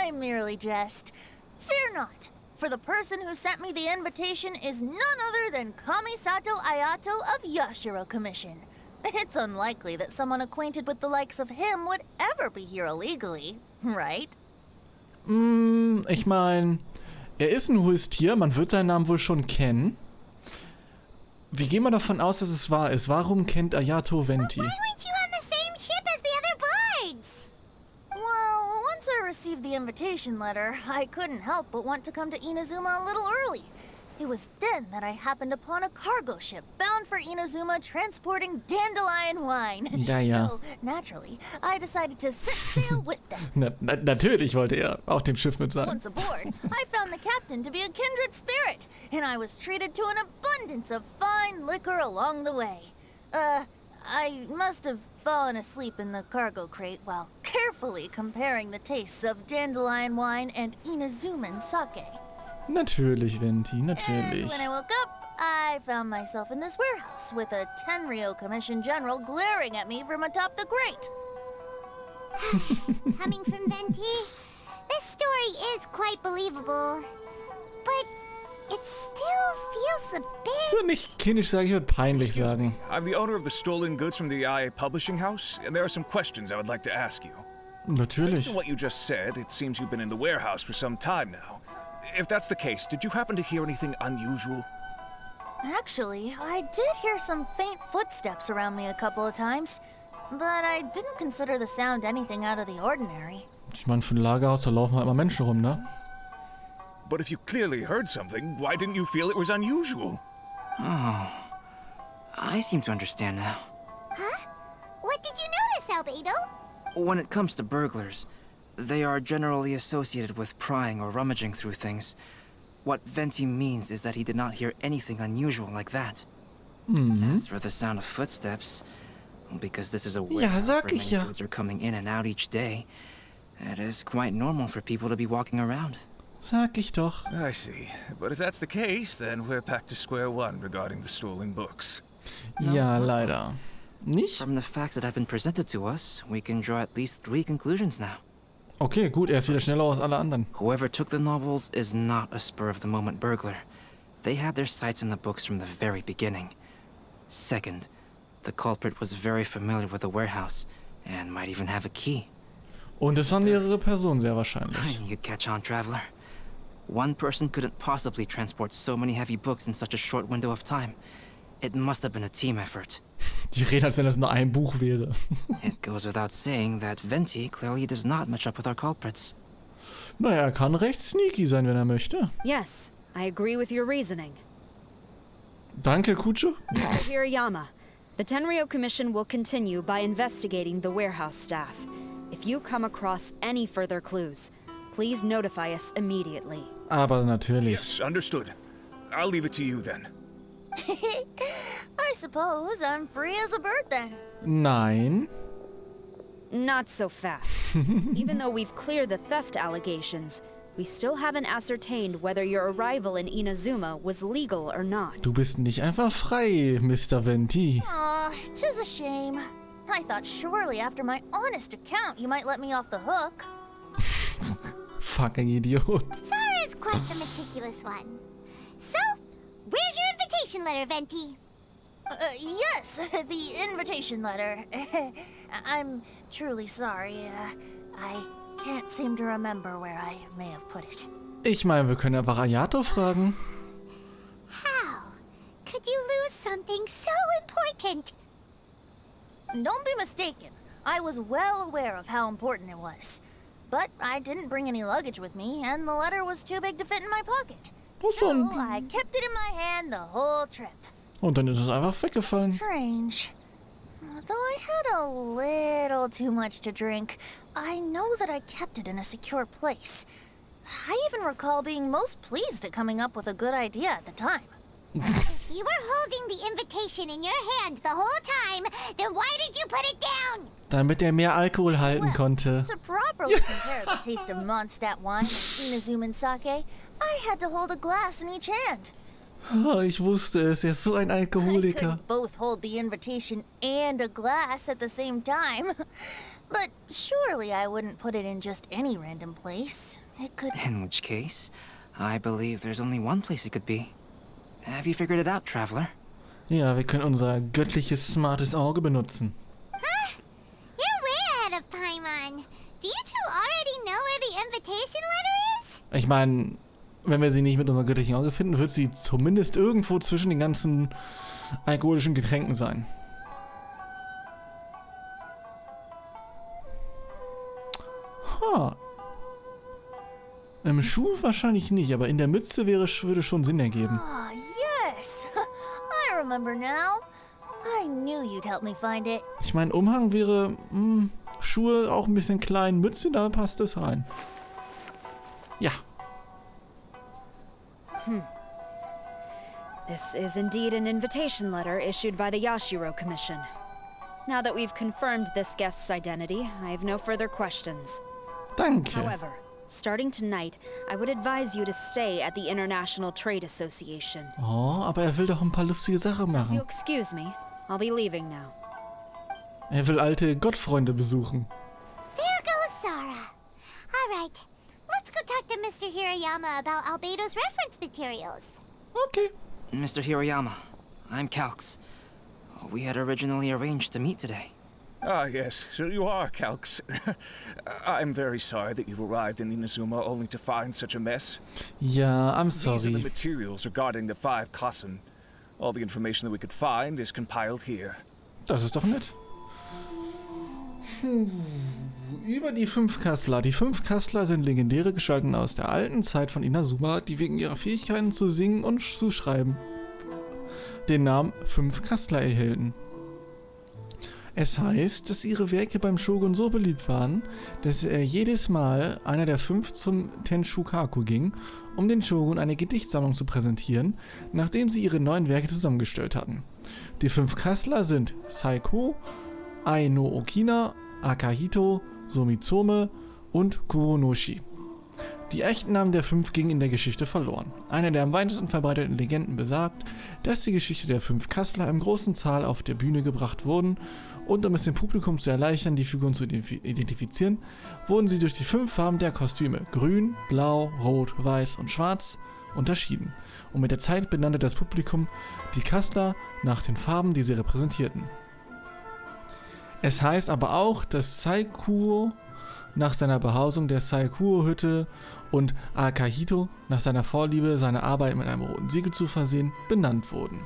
I merely jest. Fear not, for the person who sent me the invitation is none other than Kamisato Ayato of Yashiro Commission. It's unlikely that someone acquainted with the likes of him would ever be here illegally, right? Ich meine, er ist ein hohes Tier, man wird seinen Namen wohl schon kennen. Wir gehen mal davon aus, dass es wahr ist. Warum kennt Ayato Venti? Why weren't you on the same ship as the other bards? Well, once I received the invitation letter, I couldn't help but want to come to Inazuma a little early. It was then that I happened upon a cargo ship bound for Inazuma transporting dandelion wine. Ja. So, naturally, I decided to set sail with them. Natürlich wollte er auf dem Schiff mit sein. Once aboard, I found the captain to be a kindred spirit, and I was treated to an abundance of fine liquor along the way. I must have fallen asleep in the cargo crate while carefully comparing the tastes of dandelion wine and Inazuman sake. Natürlich, Venti, natürlich. And when I woke up, I found myself in this warehouse with a Tenryou Commission general glaring at me from atop the grate. Coming from Venti, this story is quite believable. But it still feels a bit... Ich würde nicht kindisch sagen, ich würde peinlich sagen. I'm the owner of the stolen goods from the IA publishing house, and there are some questions I would like to ask you. Natürlich. Based on what you just said, it seems you've been in the warehouse for some time now. If that's the case, did you happen to hear anything unusual? Actually, I did hear some faint footsteps around me a couple of times, but I didn't consider the sound anything out of the ordinary. Ich meine, für ein Lagerhaus, da laufen halt mal Menschen rum, ne? But if you clearly heard something, why didn't you feel it was unusual? Oh, I seem to understand now. Huh? What did you notice, Albedo? When it comes to burglars, they are generally associated with prying or rummaging through things. What VENTIIII means is that he did not hear anything unusual like that. As for the sound of footsteps, because this is a warehouse where many goods are coming in and out each day, it is quite normal for people to be walking around. Sag ich doch. I see. But if that's the case, then we're back to square one regarding the stolen books. Ja, leider. Nicht? From the facts that have been presented to us, we can draw at least 3 conclusions now. Okay, gut, er ist wieder schneller als alle anderen. Whoever took the novels is not a spur-of-the-moment burglar. They had their sights on the books from the very beginning. Second, the culprit was very familiar with the warehouse and might even have a key. Und es waren mehrere Personen, sehr wahrscheinlich. You catch on, traveler. One person couldn't possibly transport so many heavy books in such a short window of time. It must have been a team effort. Die reden, als wenn das nur ein Buch wäre. It goes without saying that VENTIIII clearly does not match up with our culprits. Naja, er kann recht sneaky sein, wenn er möchte. Yes, I agree with your reasoning. Danke, Kucho. Mr. Hirayama, the Tenryou Commission will continue by investigating the warehouse staff. If you come across any further clues, please notify us immediately. Aber natürlich. Yes, understood. I'll leave it to you then. I suppose I'm free as a bird then. Nein. Not so fast. Even though we've cleared the theft allegations, we still haven't ascertained whether your arrival in Inazuma was legal or not. Du bist nicht einfach frei, Mr. VENTIIII. Aw, 'tis a shame. I thought surely after my honest account you might let me off the hook. Fucking Idiot. Sarah's quite the meticulous one. So, where's your invitation letter, VENTIIII? Yes, the invitation letter. I'm truly sorry. I can't seem to remember where I may have put it. Ich meine, wir können einfach Ayato fragen. How could you lose something so important? Don't be mistaken. I was well aware of how important it was. But I didn't bring any luggage with me, and the letter was too big to fit in my pocket. So I kept it in my hand the whole trip. Und dann ist es einfach weggefallen. Strange. Though I had a little too much to drink, I know that I kept it in a secure place. I even recall being most pleased at coming up with a good idea at the time. If you were holding the invitation in your hand the whole time, then why did you put it down? Damit er mehr Alkohol halten konnte. To properly compare the taste of Mondstadt wine and Inazuman sake, I had to hold a glass in each hand. Oh, ich wusste es, er ist so ein I Alkoholiker. couldn't both hold the invitation and a glass at the same time. But surely I wouldn't put it in just any random place. It could... In which case, I believe there's only one place it could be. Have you figured it out, traveler? Ja, wir können unser göttliches, smartes Auge benutzen. Huh? You're way ahead of Paimon. Do you two already know where the invitation letter is? Ich meine, wenn wir sie nicht mit unserem göttlichen Auge finden, wird sie zumindest irgendwo zwischen den ganzen alkoholischen Getränken sein. Ha. Im Schuh wahrscheinlich nicht, aber in der Mütze würde schon Sinn ergeben. Ah, yes! I remember now. I knew you'd help me find it. Ich meine, Umhang wäre Schuhe auch ein bisschen klein, Mütze, da passt es rein. Ja. This is indeed an invitation letter issued by the Yashiro Commission. Now that we've confirmed this guest's identity, I have no further questions. Danke. However, starting tonight, I would advise you to stay at the International Trade Association. Oh, aber er will doch ein paar lustige Sachen If you machen. excuse me, I'll be leaving now. Er will alte Gottfreunde besuchen. There goes Sarah. All right, let's go talk to Mr. Hirayama about Albedo's reference materials. Okay. Mr. Hirayama, I'm Calx. We had originally arranged to meet today. Ah, yes, so you are, Calx. I'm very sorry that you've arrived in Inazuma only to find such a mess. Ja, I'm These are the sorry. materials regarding the 5 Kasen. All the information that we could find is compiled here. Das ist doch nett. Über die 5 Kassler. Die 5 Kassler sind legendäre Gestalten aus der alten Zeit von Inazuma, die wegen ihrer Fähigkeiten zu singen und zu schreiben den Namen 5 Kassler erhielten. Es heißt, dass ihre Werke beim Shogun so beliebt waren, dass er jedes Mal einer der 5 zum Tenshukaku ging, um den Shogun eine Gedichtsammlung zu präsentieren, nachdem sie ihre neuen Werke zusammengestellt hatten. Die 5 Kassler sind Saiko, Ai no Okina, Akahito, Somitsome und Kuronoshi. Die echten Namen der 5 gingen in der Geschichte verloren. Eine der am weitesten verbreiteten Legenden besagt, dass die Geschichte der 5 Kassler im großen Zahl auf der Bühne gebracht wurden und um es dem Publikum zu erleichtern, die Figuren zu identifizieren, wurden sie durch die 5 Farben der Kostüme Grün, Blau, Rot, Weiß und Schwarz unterschieden. Und mit der Zeit benannte das Publikum die Kassler nach den Farben, die sie repräsentierten. Es heißt aber auch, dass Saikuo nach seiner Behausung der Saikuo-Hütte und Akahito nach seiner Vorliebe, seine Arbeit mit einem roten Siegel zu versehen, benannt wurden.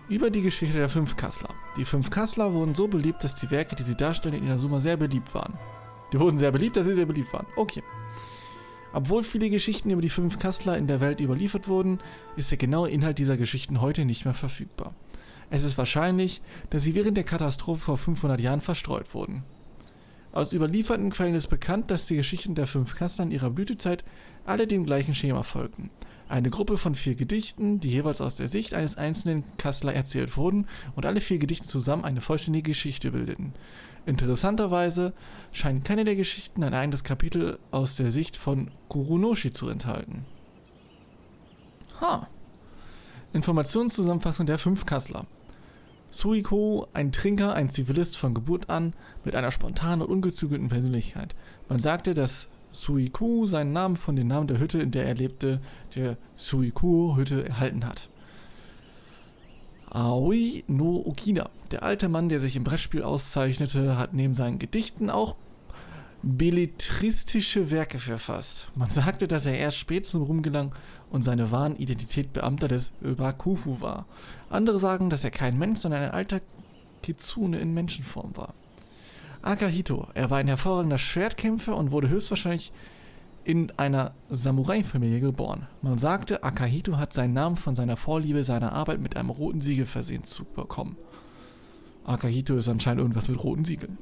Über die Geschichte der 5 Kassler. Die 5 Kassler wurden so beliebt, dass die Werke, die sie darstellen, in Inazuma sehr beliebt waren. Die wurden sehr beliebt, dass sie sehr beliebt waren. Okay. Obwohl viele Geschichten über die 5 Kassler in der Welt überliefert wurden, ist der genaue Inhalt dieser Geschichten heute nicht mehr verfügbar. Es ist wahrscheinlich, dass sie während der Katastrophe vor 500 Jahren verstreut wurden. Aus überlieferten Quellen ist bekannt, dass die Geschichten der 5 Kassler in ihrer Blütezeit alle dem gleichen Schema folgten. Eine Gruppe von 4 Gedichten, die jeweils aus der Sicht eines einzelnen Kassler erzählt wurden und alle 4 Gedichte zusammen eine vollständige Geschichte bildeten. Interessanterweise scheint keine der Geschichten ein eigenes Kapitel aus der Sicht von Kuronoshi zu enthalten. Informationszusammenfassung der 5 Kassler. Suiko, ein Trinker, ein Zivilist von Geburt an, mit einer spontanen und ungezügelten Persönlichkeit. Man sagte, dass Suiko seinen Namen von dem Namen der Hütte, in der er lebte, der Suiko-Hütte, erhalten hat. Aoi no Okina, der alte Mann, der sich im Brettspiel auszeichnete, hat neben seinen Gedichten auch belletristische Werke verfasst. Man sagte, dass er erst spät zum Ruhm gelang und seine wahre Identität Beamter des Bakufu war. Andere sagen, dass er kein Mensch, sondern ein alter Kitsune in Menschenform war. Akahito, er war ein hervorragender Schwertkämpfer und wurde höchstwahrscheinlich in einer Samurai-Familie geboren. Man sagte, Akahito hat seinen Namen von seiner Vorliebe, seiner Arbeit mit einem roten Siegel versehen zu bekommen. Akahito ist anscheinend irgendwas mit roten Siegeln.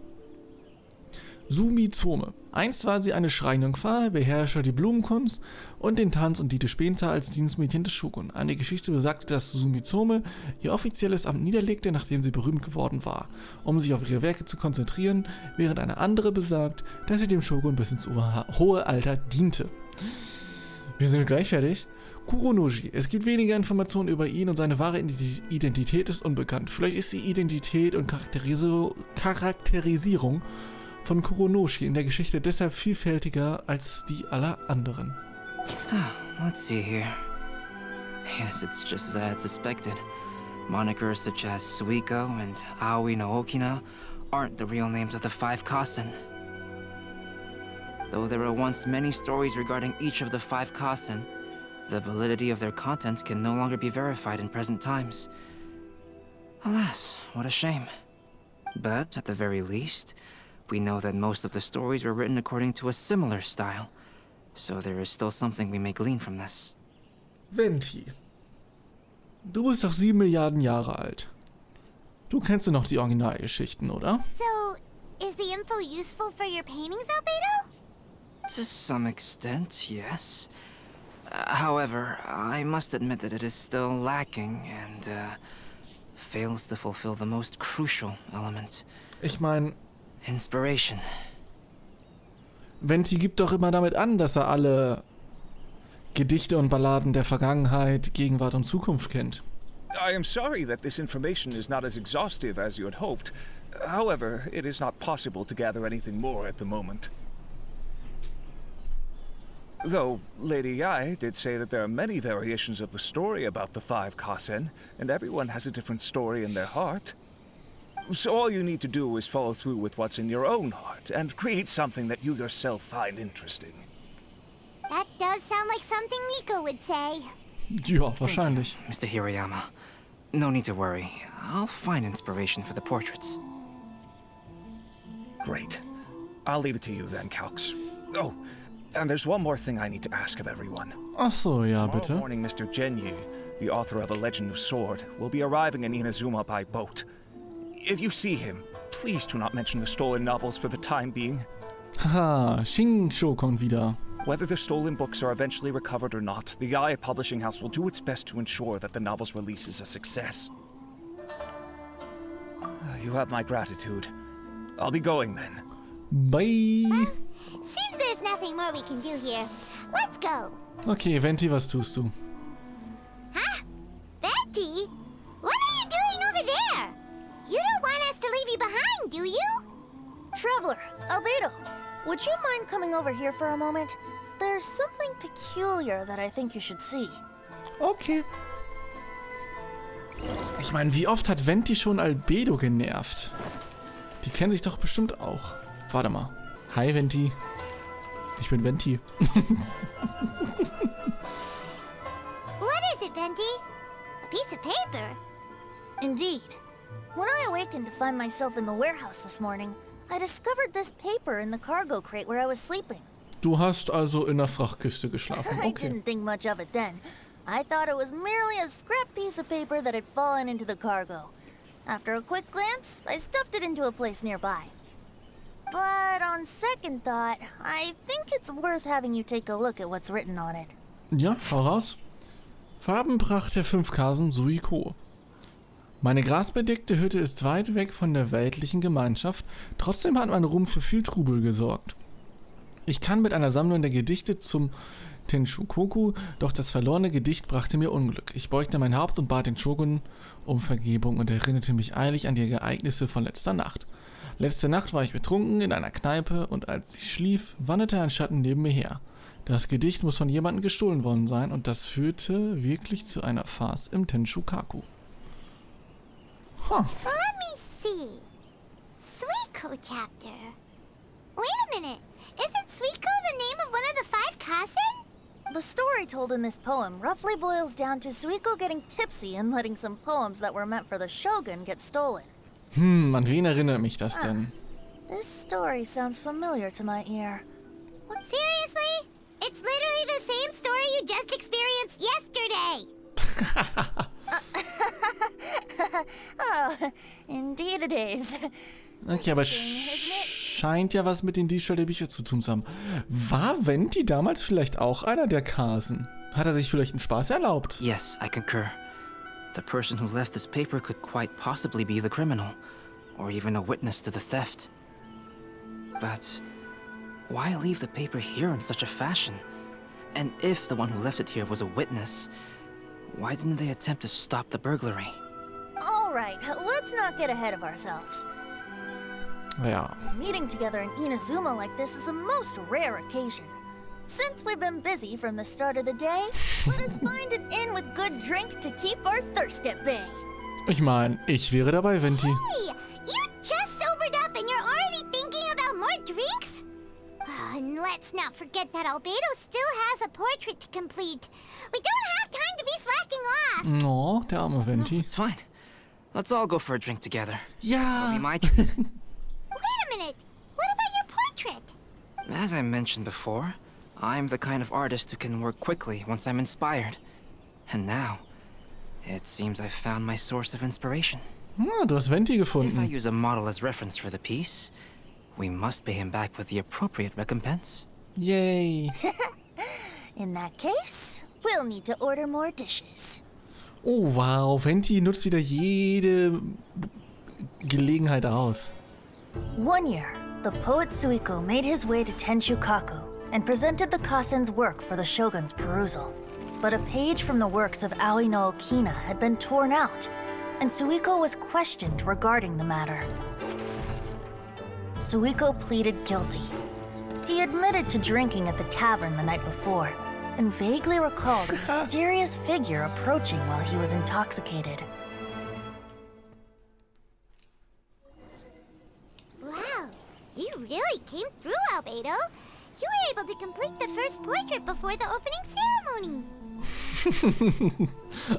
Sumitsome. Einst war sie eine Schreinjungfer, beherrschte die Blumenkunst und den Tanz und diente später als Dienstmädchen des Shogun. Eine Geschichte besagte, dass Sumitsome ihr offizielles Amt niederlegte, nachdem sie berühmt geworden war, um sich auf ihre Werke zu konzentrieren, während eine andere besagt, dass sie dem Shogun bis ins hohe Alter diente. Wir sind gleich fertig. Kuronoshi. Es gibt weniger Informationen über ihn und seine wahre Identität ist unbekannt. Vielleicht ist die Identität und Charakterisierung von Kuronoshi in der Geschichte deshalb vielfältiger als die aller anderen. Let's see here. Yes, it's just as I had suspected. Monikers such as Suiko and Aoi no Okina aren't the real names of the 5 Kasen. Though there were once many stories regarding each of the 5 Kasen, the validity of their contents can no longer be verified in present times. Alas, what a shame. But at the very least, we know that most of the stories were written according to a similar style, so there is still something we may glean from this. Venti. Du bist doch 7 Milliarden Jahre alt. Du kennst doch noch die Originalgeschichten, oder? So, is the info useful for your paintings, Albedo? To some extent, yes. However, I must admit that it is still lacking and fails to fulfill the most crucial element. Ich meine, Inspiration. Venti gibt doch immer damit an, dass er alle Gedichte und Balladen der Vergangenheit, Gegenwart und Zukunft kennt. I am sorry that this information is not as exhaustive as you had hoped. However, it is not possible to gather anything more at the moment. Though, Lady Ai did say that there are many variations of the story about the 5 Kasen, and everyone has a different story in their heart. So all you need to do is follow through with what's in your own heart and create something that you yourself find interesting. That does sound like something Miko would say. Ja, wahrscheinlich. Mr. Hiroyama. No need to worry. I'll find inspiration for the portraits. Great. I'll leave it to you then, Calx. Oh, and there's one more thing I need to ask of everyone. Ach so, ja, Tomorrow bitte. morning, Mr. Genyi, the author of A Legend of Sword, will be arriving in Inazuma by boat. If you see him, please do not mention the stolen novels for the time being. Haha, Shinsho kommt wieder. Whether the stolen books are eventually recovered or not, the Aya Publishing House will do its best to ensure that the novel's release is a success. You have my gratitude. I'll be going then. Bye. Seems there's nothing more we can do here. Let's go. Okay, Venti, was tust du? Huh? Venti? What are you doing over there? You don't want us to leave you behind, do you? Traveler, Albedo, would you mind coming over here for a moment? There's something peculiar that I think you should see. Okay. Ich meine, wie oft hat Venti schon Albedo genervt? Die kennen sich doch bestimmt auch. Warte mal. Hi, Venti. Ich bin Venti. What is it, Venti? A piece of paper? Indeed. When I awakened to find myself in the warehouse this morning, I discovered this paper in the cargo crate where I was sleeping. Du hast also in der Frachtkiste geschlafen. I Okay. didn't think much of it then. I thought it was merely a scrap piece of paper that had fallen into the cargo. After a quick glance, I stuffed it into a place nearby. But on second thought, I think it's worth having you take a look at what's written on it. Ja, hau raus. Farbenpracht der 5 Kasen Suiko. Meine grasbedeckte Hütte ist weit weg von der weltlichen Gemeinschaft, trotzdem hat mein Ruhm für viel Trubel gesorgt. Ich kann mit einer Sammlung der Gedichte zum Tenshukoku, doch das verlorene Gedicht brachte mir Unglück. Ich beugte mein Haupt und bat den Shogun um Vergebung und erinnerte mich eilig an die Ereignisse von letzter Nacht. Letzte Nacht war ich betrunken in einer Kneipe und als ich schlief, wanderte ein Schatten neben mir her. Das Gedicht muss von jemandem gestohlen worden sein und das führte wirklich zu einer Farce im Tenshukaku. Huh. Let me see. Suiko chapter. Wait a minute. Isn't Suiko the name of one of the 5 Kasen? The story told in this poem roughly boils down to Suiko getting tipsy and letting some poems that were meant for the shogun get stolen. An wen erinnert mich das denn? This story sounds familiar to my ear. Seriously? It's literally the same story you just experienced yesterday. Oh, indeed it is. Okay, aber scheint ja was mit den Diebstahl der Bücher zu tun zu haben. War Venti damals vielleicht auch einer der Kasen? Hat er sich vielleicht einen Spaß erlaubt? Yes, I concur. The person who left this paper could quite possibly be the criminal, or even a witness to the theft. But why leave the paper here in such a fashion? And if the one who left it here was a witness, why didn't they attempt to stop the burglary? All right, let's not get ahead of ourselves. Ja. Meeting together in Inazuma like this is a most rare occasion. Since we've been busy from the start of the day, let us find an inn with good drink to keep our thirst at bay. Ich meine, ich wäre dabei, Venti. Hey, you just sobered up and you're already thinking about more drinks? And let's not forget that Albedo still has a portrait to complete. We don't have time to be slacking off. No, der arme Venti. It's fine. Let's all go for a drink together. Ja. It'll be my treat. Wait a minute. What about your portrait? As I mentioned before, I'm the kind of artist who can work quickly once I'm inspired. And now, it seems I've found my source of inspiration. Ah, du hast Venti If I gefunden. use a model as reference for the piece, we must pay him back with the appropriate recompense. Yay. In that case, we'll need to order more dishes. Oh wow, Venti nutzt wieder jede Gelegenheit aus. One year, the poet Suiko made his way to Tenshukaku and presented the Kasen's work for the shogun's perusal. But a page from the works of Aoi no Okina had been torn out, and Suiko was questioned regarding the matter. Suiko pleaded guilty. He admitted to drinking at the tavern the night before, and vaguely recalled a mysterious figure approaching while he was intoxicated. Albedo. You were able to complete the first portrait before the opening ceremony.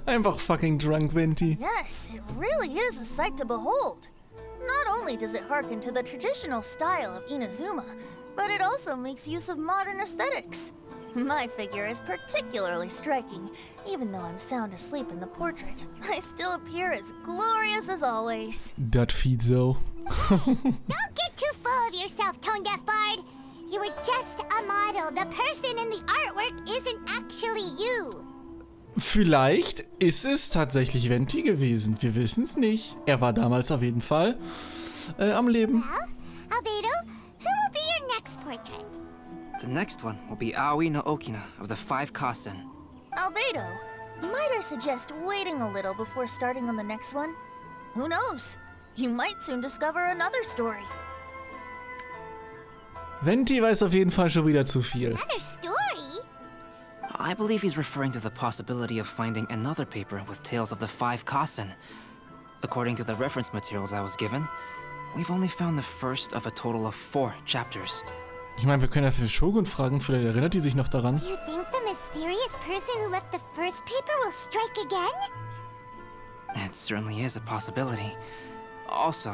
Einfach fucking drunk, Venti. Yes, it really is a sight to behold. Not only does it harken to the traditional style of Inazuma, but it also makes use of modern aesthetics. My figure is particularly striking. Even though I'm sound asleep in the portrait, I still appear as glorious as always. Das Vieh so. Don't get too full of yourself, Tone Deaf Bard. You were just a model. The person in the artwork isn't actually you. Vielleicht ist es tatsächlich Venti gewesen. Wir wissen es nicht. Er war damals auf jeden Fall am Leben. Well, Albedo, who will be your next portrait? The next one will be Aoi no Okina of the 5 Kasen. Albedo, might I suggest waiting a little before starting on the next one? Who knows? You might soon discover another story. Venti weiß auf jeden Fall schon wieder zu viel. Another story? I believe he's referring to the possibility of finding another paper with tales of the 5 Kasen. According to the reference materials I was given, we've only found the first of a total of 4 chapters. Ich meine, wir können ja für den Shogun fragen, vielleicht erinnert die sich noch daran. You think the mysterious person who left the first paper will strike again? It certainly is a possibility. Also,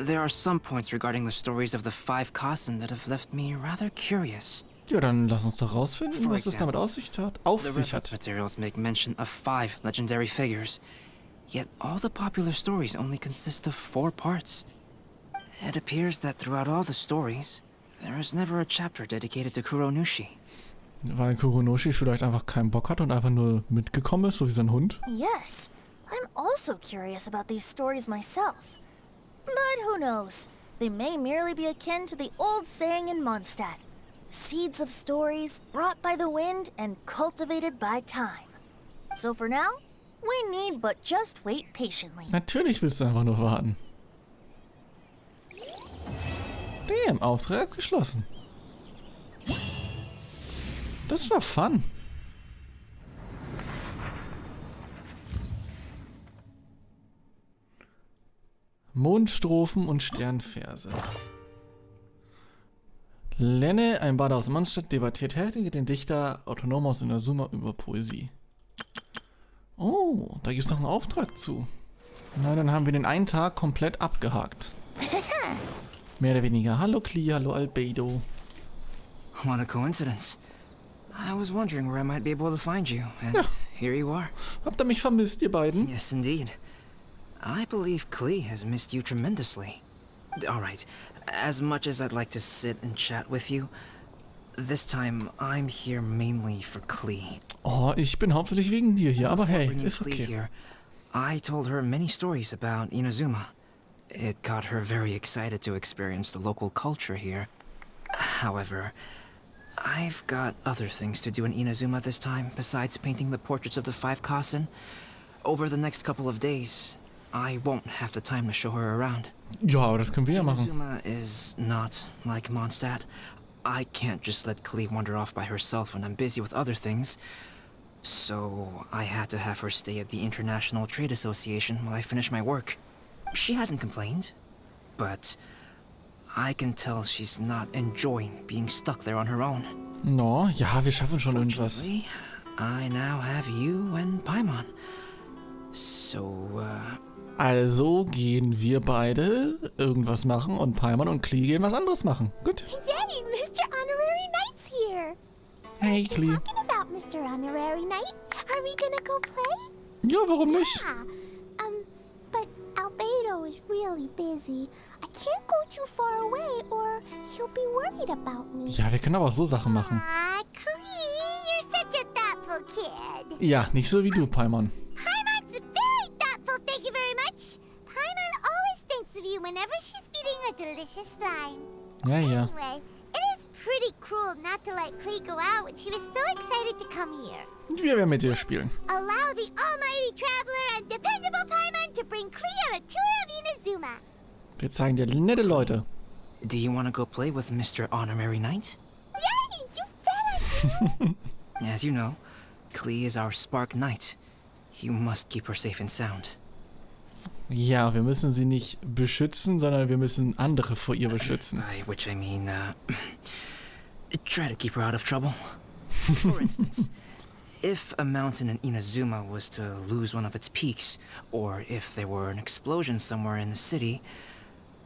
there are some points regarding the stories of the 5 Kasen that have left me rather curious. Ja, dann lass uns doch rausfinden, was es damit auf sich The reference materials make mention of 5 legendary figures, yet all the popular stories only consist of 4 parts. It appears that throughout all the stories, there is never a chapter dedicated to Kuronushi. Weil Kuronushi vielleicht einfach keinen Bock hat und einfach nur mitgekommen ist, so wie sein Hund. Yes, I'm also curious about these stories myself. But who knows? They may merely be akin to the old saying in Mondstadt. Seeds of stories brought by the wind and cultivated by time. So for now, we need but just wait patiently. Natürlich willst du einfach nur warten. Damn, Auftrag abgeschlossen. Das war fun. Mondstrophen und Sternverse. Lenne, ein Bade aus Mondstadt, debattiert heftig mit dem Dichter autonom aus Inazuma über Poesie. Oh, da gibt es noch einen Auftrag zu. Na, dann haben wir den einen Tag komplett abgehakt. Mehr oder weniger. Hallo Klee, hallo Albedo. What a coincidence. I was wondering where I might be able to find you, and here you are. Habt ihr mich vermisst, ihr beiden? Yes, indeed. I believe Klee has missed you tremendously. Alright, as much as I'd like to sit and chat with you, this time I'm here mainly for Klee. Oh, ich bin hauptsächlich wegen dir hier, aber hey, ist Klee okay. Here, I told her many stories about Inazuma. It got her very excited to experience the local culture here. However, I've got other things to do in Inazuma this time besides painting the portraits of the 5 Kasen. Over the next couple of days, I won't have the time to show her around. Ja, aber das können wir ja machen. Inazuma is not like Mondstadt. I can't just let Klee wander off by herself when I'm busy with other things. So I had to have her stay at the International Trade Association while I finish my work. She hasn't complained, but I can tell she's not enjoying being stuck there on her own. No, ja, wir schaffen schon irgendwas. I now have you and Paimon. So, Also gehen wir beide irgendwas machen und Paimon und Klee gehen was anderes machen. Gut. Yay, Mr. Honorary Knight's here. Hey, Klee. Talking about Mr. Honorary Knight, are we gonna go play? Ja, warum nicht? Yeah. But Albedo is really busy. I can't go too far away or he'll be worried about me. Ja, wir können aber auch so Sachen machen. Ah, Klee, you're such a thoughtful kid. Ja, nicht so wie du, Paimon. Paimon's very thoughtful, thank you very much. Paimon always thinks of you whenever she's eating a delicious slime. Ja, ja. Anyway, it is pretty cruel not to let Klee go out when she was so excited to come here. Wir werden mit dir spielen. Allow the almighty traveler and dependable Paimon to bring Klee on a tour of Inazuma. Wir zeigen dir nette Leute. do you want to go play with Mr. Honorary Knight? Yay, you bet I do. As you know, Klee is our Spark Knight. You must keep her safe and sound. Ja, wir müssen sie nicht beschützen, sondern wir müssen andere vor ihr beschützen. By which I mean, try to keep her out of trouble. For instance, if a mountain in Inazuma was to lose one of its peaks, or if there were an explosion somewhere in the city,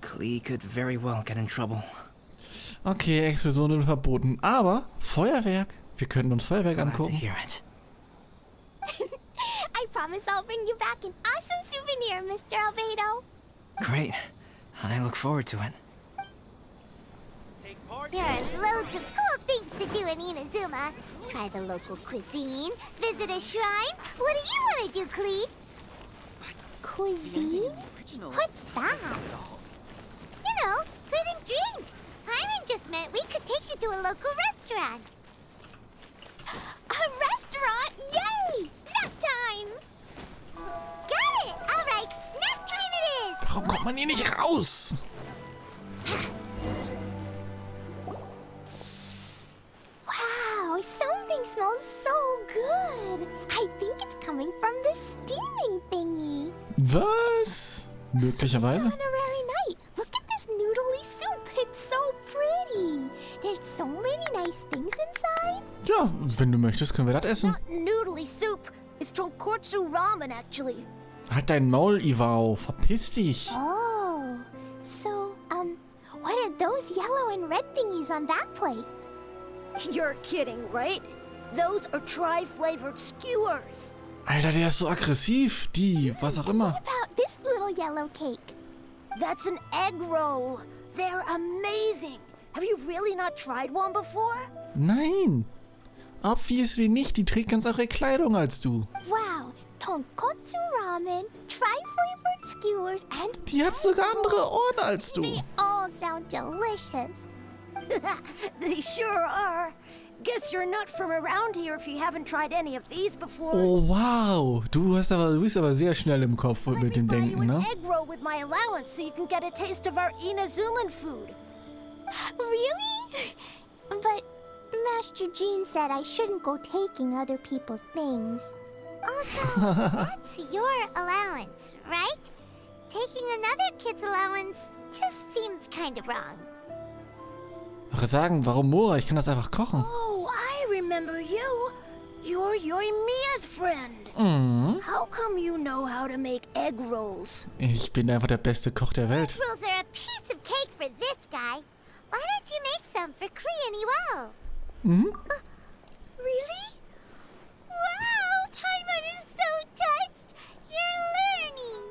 Klee could very well get in trouble. Okay, Explosionen verboten. Aber Feuerwerk. Wir könnten uns Feuerwerk angucken. I promise I'll bring you back an awesome souvenir, Mr. Albedo. Great. I look forward to it. There are loads of cool things to do in Inazuma. Try the local cuisine, visit a shrine. What do you want to do, Klee? Cuisine? What's that? You know, food and drink. Hyman just meant we could take you to a local restaurant. A restaurant? Yay! Snack time! Got it! Alright, snack time it is! Warum kommt man hier nicht raus? Wow, something smells so good! I think it's coming from the steaming thingy. Was? Möglicherweise? Honorary night. Look at this noodly soup. It's so pretty. There's so many nice things inside. Ja, wenn du möchtest, können wir das essen. Not noodly soup. It's tonkotsu ramen, actually. Halt dein Maul, Iwao. Verpiss dich. Oh, so, what are those yellow and red thingies on that plate? You're kidding, right? Those are tri-flavored skewers. Alter, der ist so aggressiv. Die, was auch immer. What about this little yellow cake? That's an egg roll. They're amazing. Have you really not tried one before? Nein. Obviously nicht. Die trägt ganz andere Kleidung als du. Wow, tonkotsu ramen, tri-flavored skewers and... Die hat sogar andere Ohren als du. They all sound delicious. They sure are. Guess you're not from around here if you haven't tried any of these before. Oh, wow. Du bist aber sehr schnell im Kopf mit dem Denken, ne? Egg roll with my allowance so you can get a taste of our Inazuman food. Really? But Master Jean said I shouldn't go taking other people's things. Also, that's your allowance, right? Taking another kid's allowance just seems kind of wrong. Ich sagen, warum Mora? Ich kann das einfach kochen. Oh, I remember you. You're Yoimiya's friend. How come you know how to make egg rolls? Ich bin einfach der beste Koch der Welt. Egg rolls are a piece of cake for this guy. Why don't you make some for Klee and Iwao? Really? Wow, Paimon is so touched. You're learning.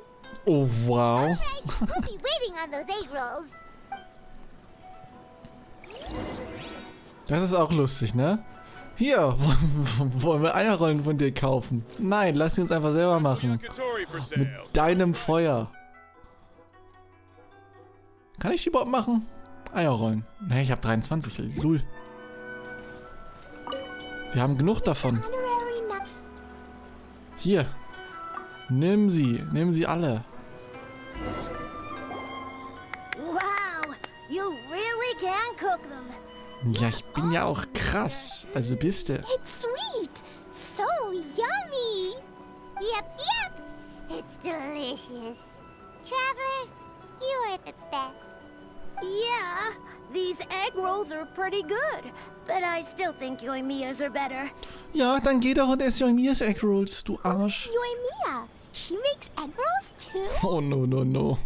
Oh, wow. All right, we'll be waiting on those egg rolls. Das ist auch lustig, ne? Hier, wollen wir Eierrollen von dir kaufen? Nein, lass sie uns einfach selber machen. Mit deinem Feuer. Kann ich die überhaupt machen? Eierrollen. Ne, ich habe 23. Lul. Wir haben genug davon. Hier. Nimm sie alle. Wow, you really can cook them. Ja, ich bin ja auch krass. Also bist du. It's sweet. So yummy. Yep. It's delicious. Traveler, you are the best. Yeah, these egg rolls are pretty good, but I still think Yoimiya's are better. Ja, dann geh doch und ess Yoimiya's Egg Rolls, du Arsch. Yoimiya, she makes egg rolls too? Oh, no.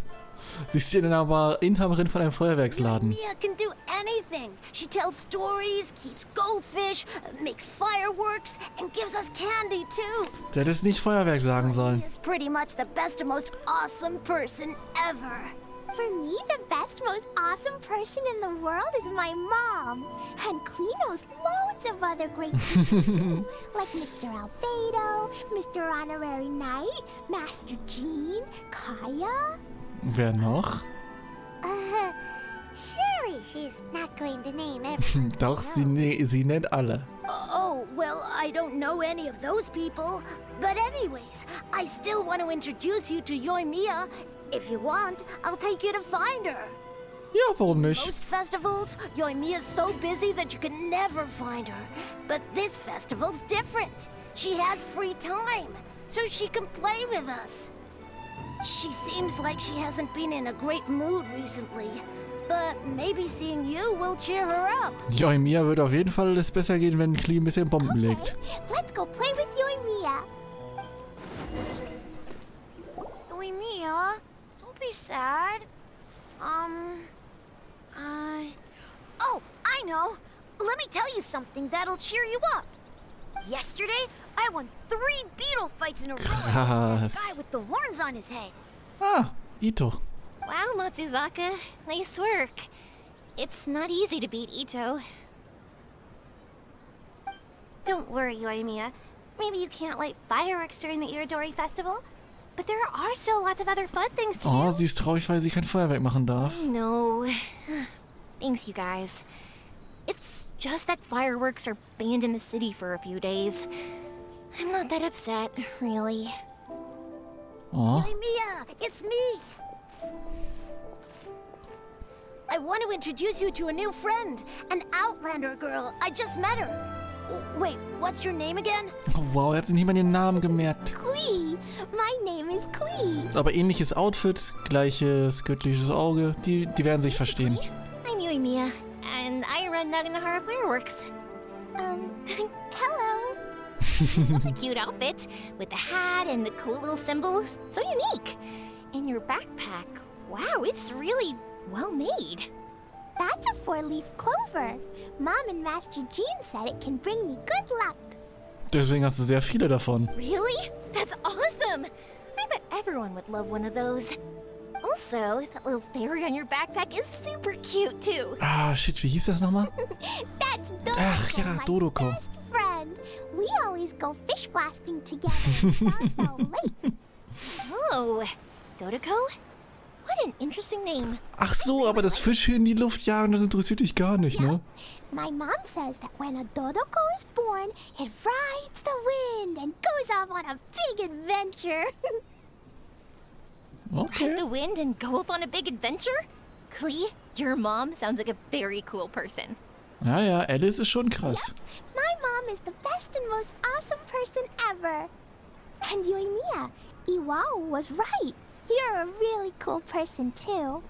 Sie ist ja dann aber Inhaberin von einem Feuerwerksladen. Yoimiya can do anything. She tells stories, keeps goldfish, makes fireworks, and gives us candy too. Du hättest nicht Feuerwerk sagen sollen. Yoimiya's pretty much the best and most awesome person ever. For me, the best, most awesome person in the world is my mom. And Klee knows loads of other great people too, like Mr. Albedo, Mr. Honorary Knight, Master Jean, Kaya. Wer noch? Surely she's not going to name everyone. Doch, sie nennt alle. Oh, well, I don't know any of those people. But anyways, I still want to introduce you to Yoimiya. If you want, I'll take you to find her. Ja, warum nicht? Most festivals, Yoimiya's so busy that you can never find her. But this festival's different. She has free time, so she can play with us. She seems like she hasn't been in a great mood recently. But maybe seeing you will cheer her up. Yoimiya wird auf jeden Fall es besser gehen, wenn Klee ein bisschen Bomben legt. Let's go play with Yoimiya. Yoimiya, don't be sad. Oh, I know. Let me tell you something that'll cheer you up. Yesterday, I won 3 beetle fights in a row. Krass. Guy with the horns on his head. Ah, Ito. Wow, Matsuzaka. Nice work. It's not easy to beat Ito. Don't worry, Yoimiya. Maybe you can't light fireworks during the Iridori festival, but there are still lots of other fun things to Oh, do. sie ist traurig, weil sie kein Feuerwerk machen darf. No. Thanks, you guys. It's just that fireworks are banned in the city for a few days. I'm not that upset, really. Oh. Yoimiya, it's me. I want to introduce you to a new friend, an Outlander girl. I just met her. Wait, what's your name again? Oh, wow, er hat sich nicht mal den Namen gemerkt. Klee. My name is Klee. Aber ähnliches Outfit, gleiches göttliches Auge, die werden sich verstehen. I'm Yoimiya, and I run Naganahara Fireworks. Hello. The cute outfit, with the hat and the cool little symbols. So unique. And your backpack, wow, it's really well made. That's a 4-leaf clover. Mom and Master Jean said it can bring me good luck. Deswegen hast du sehr viele davon. Really? That's awesome! I bet everyone would love one of those. Also, that little fairy on your backpack is super cute too. Ah, shit, wie hieß das nochmal? That's Dodoko, Ach ja, my Dodoko. best friend. We always go fish blasting together in Starfell Lake. Oh, Dodoko? What an interesting name. Ach so, aber das Fische in die Luft jagen, das interessiert dich gar nicht, ne? My mom says that when a Dodoko is born, it rides the wind and goes off on a big adventure. Okay. Ride the wind and go off on a big adventure? Klee, your mom sounds like a very cool person. Ja, ja, Alice ist schon krass. My mom is the best and most awesome person ever. And Yoimiya, Iwao was right. You're a really cool person too.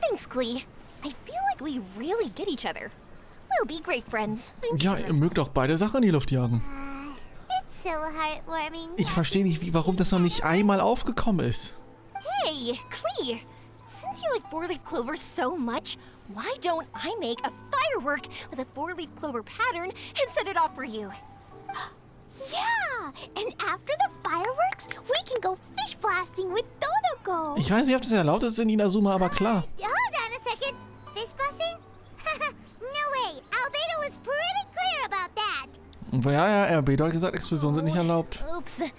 Thanks, Klee. I feel like we really get each other. We'll be great friends. Ja, ihr mögt auch beide Sachen in die Luft jagen. It's so heartwarming. Ich verstehe nicht, warum das noch nicht einmal aufgekommen ist. Hey, Klee! Since you like 4-leaf clovers so much, why don't I make a firework with a 4-leaf clover pattern and set it off for you? Yeah! And after the fireworks, we can go fish blasting with Dodoko. Ich weiß nicht, ob das erlaubt ist in Inazuma, aber klar. Hold on a second. Fish blasting? No way. Albedo was pretty clear about that. Ja, RB hat gesagt, Explosionen sind nicht erlaubt. Oops. I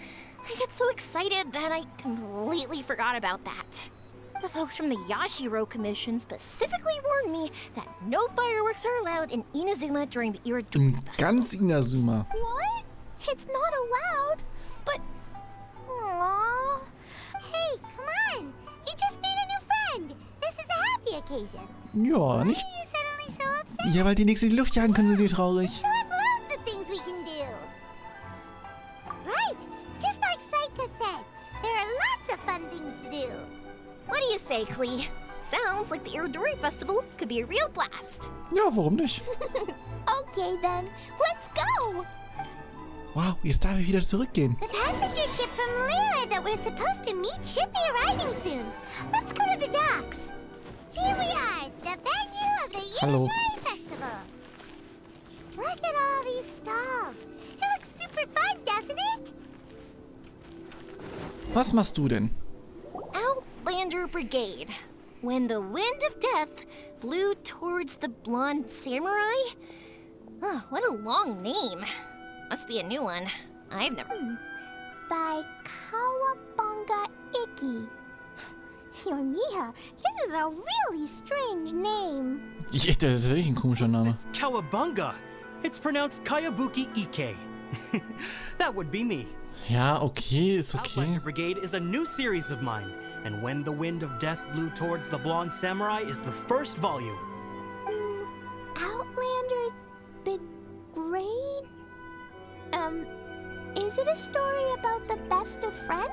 get so excited that I completely forgot about that. The folks from the Yashiro Commission specifically warned me that no fireworks are allowed in Inazuma during the Iridori In ganz Inazuma. What? It's not allowed. But... Aww. Hey, come on. You just made a new friend. This is a happy occasion. Ja, Why are nicht... you suddenly so upset? Ja, weil die nächste in die Luft jagen können, sind sie traurig. We have loads of things we can do. Right. Just like Saika said. There are lots of fun things to do. What do you say, Klee? Sounds like the Iridori Festival could be a real blast. Ja, warum nicht? Okay then. Let's go. Wow, jetzt darf ich wieder zurückgehen. The passenger ship from Lila that we're supposed to meet should be arriving soon. Let's go to the docks. Here we are, the venue of the Hallo. Iridori Festival. Look at all these stalls. It looks super fun, doesn't it? Was machst du denn? Outlander Brigade. When the wind of death blew towards the blonde samurai? Oh, what a long name. Must be a new one. I've never... By Kawabunga Iki. Yoimiya, this is a really strange name. Ja, das ist wirklich ein komischer Name. Kawabunga. It's pronounced Kayabuki Ike. That would be me. Ja, okay, ist okay. Outlander Brigade is a new series of mine, and When the Wind of Death Blew Towards the Blonde Samurai is the first volume. Outlander's Big Grade? Is it a story about the best of friends?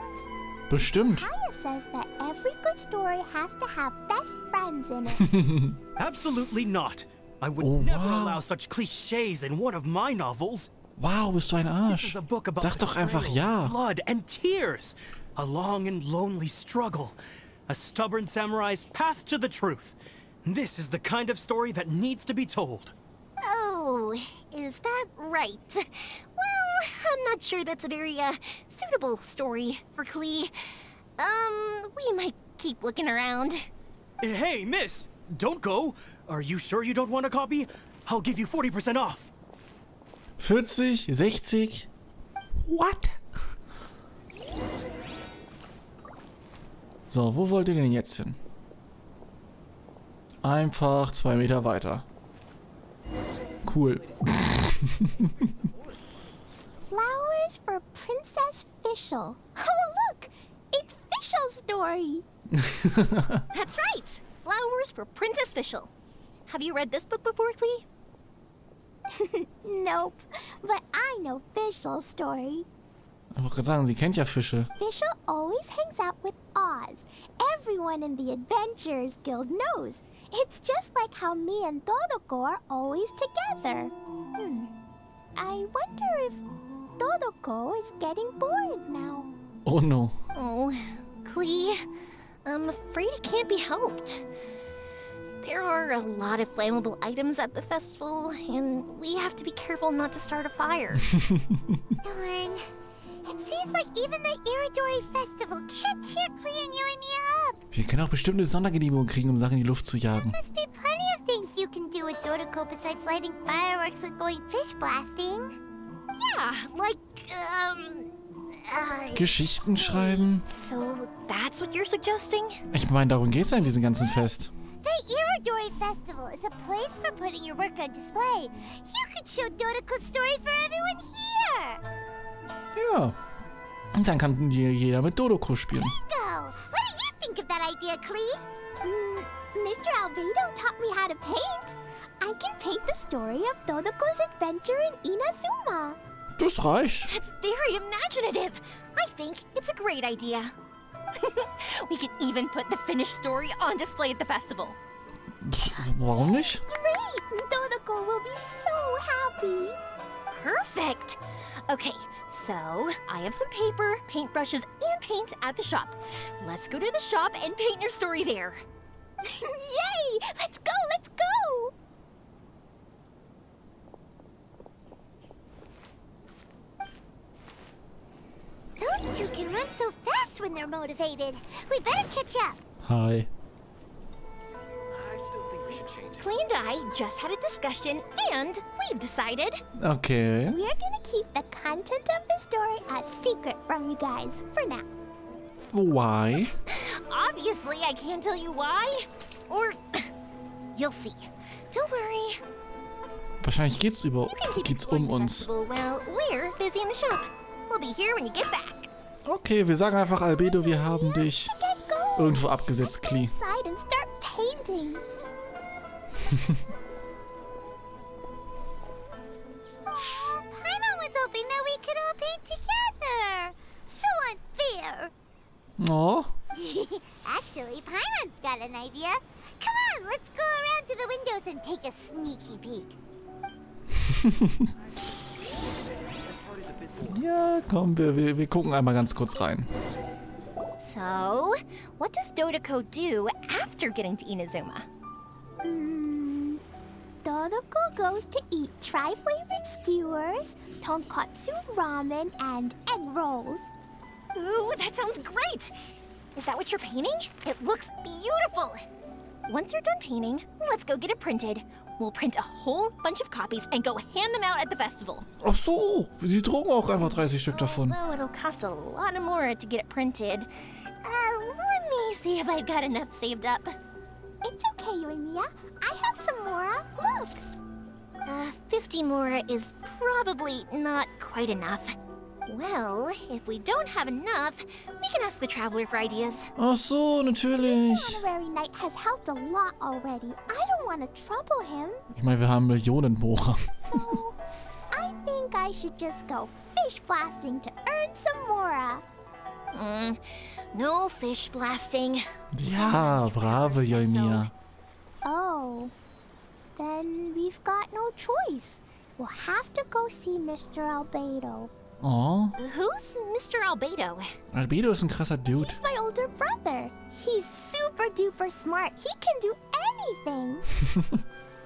Bestimmt. Kaya says that every good story has to have best friends in it. Absolutely not. I would never allow such clichés in one of my novels. Wow, bist du ein This Arsch. is a book about Sag doch einfach betrayal, ja. blood and tears. A long and lonely struggle. A stubborn samurai's path to the truth. This is the kind of story that needs to be told. Oh, is that right? Well, I'm not sure that's a very, suitable story for Klee. We might keep looking around. Hey, miss! Don't go! Are you sure you don't want a copy? I'll give you 40% off. 40, 60. What? So, wo wollt ihr denn jetzt hin? Einfach 2 Meter weiter. Cool. Flowers for Princess Fischl. Oh, look! It's Fischl's story. That's right! Flowers for Princess Fischl. Have you read this book before, Klee? Nope, but I know Fischl's story. Ich wollte gerade sagen, sie kennt ja Fische. Fischl always hangs out with Oz. Everyone in the Adventurers Guild knows. It's just like how me and Todoko are always together. I wonder if Todoko is getting bored now. Oh no. Oh, Klee, I'm afraid it can't be helped. There are a lot of flammable items at the festival, and we have to be careful not to start a fire. Darn. It seems like even the Iridori Festival can't cheer Klee and you and me up. Wir können auch bestimmt eine Sondergenehmigung kriegen, um Sachen in die Luft zu jagen. Must be plenty of things you can do with Todoko besides lighting fireworks and going fish blasting. Yeah, like, Geschichten schreiben? So that's what you're suggesting? Ich meine, darum geht's ja in diesem ganzen Fest. The Iridori Festival is a place for putting your work on display. You could show Todoko's story for everyone here. Ja. Und dann kann jeder mit Todoko spielen. Bingo! What do you think of that idea, Klee? Mr. Albedo taught me how to paint. I can paint the story of Todoko's adventure in Inazuma. Das reicht. That's very imaginative. I think it's a great idea. We could even put the finished story on display at the festival. Warum nicht? Great! Todoko will be so happy. Perfect. Okay, so I have some paper, paintbrushes, and paint at the shop. Let's go to the shop and paint your story there. Yay! Let's go, let's go! Those two can run so fast when they're motivated. We better catch up. Hi. I still think we should change it. Klee and I just had a discussion, and we've decided. Okay. We're gonna keep the content of the story a secret from you guys for now. Why? Obviously, I can't tell you why. Or you'll see. Don't worry. Wahrscheinlich geht's You can keep um the uns. festival while we're busy in the shop. We'll be here when you get back. Okay, wir sagen einfach Albedo, wir haben dich irgendwo abgesetzt, Klee. Inside and start painting. Paimon was hoping that we could all paint together. So unfair. Oh. Actually, Paimon's got an idea. Come on, let's go around to the windows and take a sneaky peek. Ja, komm, wir gucken einmal ganz kurz rein. So, what does Todoko do after getting to Inazuma? Todoko goes to eat tri-flavored skewers, tonkatsu ramen, and egg rolls. Ooh, that sounds great! Is that what you're painting? It looks beautiful! Once you're done painting, let's go get it printed. We'll print a whole bunch of copies and go hand them out at the festival. Ach so, sie drucken auch einfach 30 Stück davon. Although it'll cost a lot more to get it printed. Let me see if I've got enough saved up. It's okay, Yoimiya. I have some more. Look. 50 more is probably not quite enough. Well, if we don't have enough, we can ask the Traveler for ideas. Ach so, natürlich. Mr. Honorary Knight has helped a lot already. I don't want to trouble him. Ich meine, wir haben Millionen Bohrer. So, I think I should just go fish blasting to earn some more. No fish blasting. Ja, brave Yoimiya. Oh, then we've got no choice. We'll have to go see Mr. Albedo. Oh. Who's Mr. Albedo? Albedo ist ein krasser Dude. He's my older brother. He's super duper smart. He can do anything.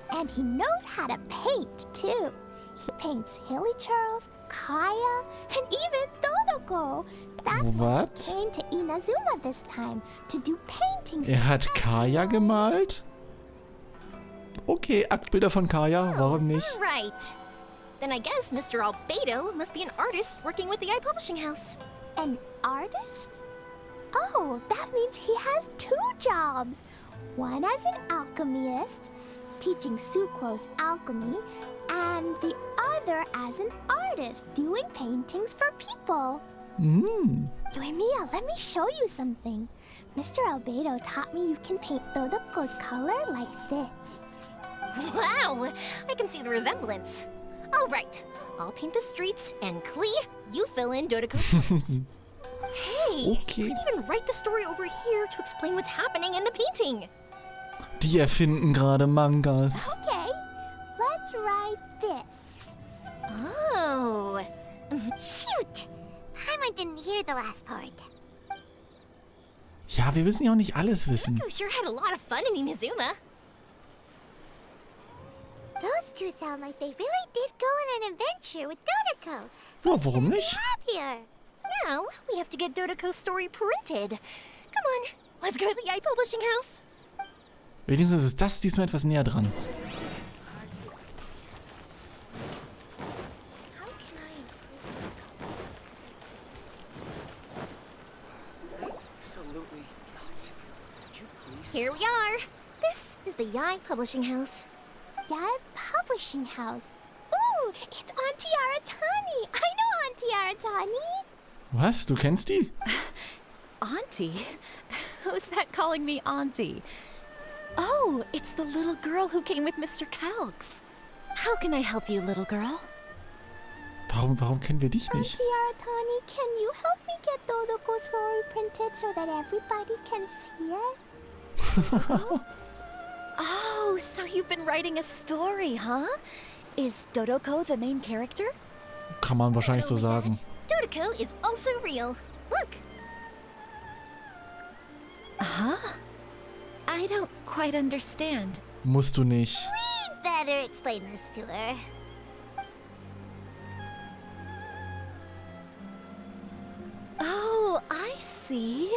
And he knows how to paint, too. He paints Hilly Charles, Kaya, and even Todoko. That's why he came to Inazuma this time, to do paintings. Hat Kaya gemalt? Okay, Aktbilder von Kaya, warum nicht? Right. Then I guess Mr. Albedo must be an artist working with the iPublishing house. An artist? Oh, that means he has 2 jobs. One as an alchemist, teaching Sucrose alchemy, and the other as an artist, doing paintings for people. Yoimiya, let me show you something. Mr. Albedo taught me you can paint Dodoko's color like this. Wow, I can see the resemblance. All right, I'll paint the streets, and Klee, you fill in Dodoko's colors. Hey, Okay. I can even write the story over here to explain what's happening in the painting. Die erfinden gerade Mangas. Okay, let's write this. Oh. Shoot! Paimon didn't hear the last part. Ja, wir müssen ja auch nicht alles wissen. Dodoko sure had a lot of fun in Inazuma. Those two sound like they really did go on an adventure with Dodoko. Ja, warum nicht? Happier. Now, we have to get Dodoko's story printed. Come on, let's go to the iPublishing house. Wenigstens ist das diesmal etwas näher dran. Here we are. This is the Yai Publishing House. Yai Publishing House. Ooh, it's Auntie Aratani. I know Auntie Aratani. Was? Du kennst die? Auntie? Who's that calling me Auntie? Oh, it's the little girl who came with Mr. Calx. How can I help you, little girl? Warum kennen wir dich nicht? Auntie Aratani, can you help me get Dodoko's story printed so that everybody can see it? Oh, so you've been writing a story, huh? Is Dodoko the main character? Kann man wahrscheinlich so sagen. Dodoko is also real. Look. Huh? I don't quite understand. Musst du nicht. We'd better explain this to her. Oh, I see.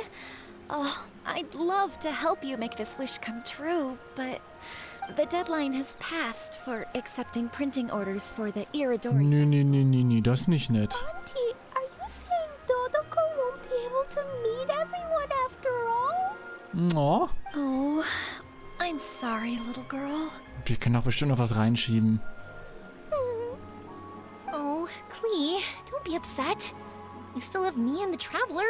Oh, I'd love to help you make this wish come true, but the deadline has passed for accepting printing orders for the Iridori. Nee, das ist nicht nett. Auntie, are you saying Dodoko won't be able to meet everyone after all? Oh. Oh, I'm sorry, little girl. Wir können doch bestimmt noch was reinschieben. Oh, Klee, don't be upset. You still have me and the Traveler.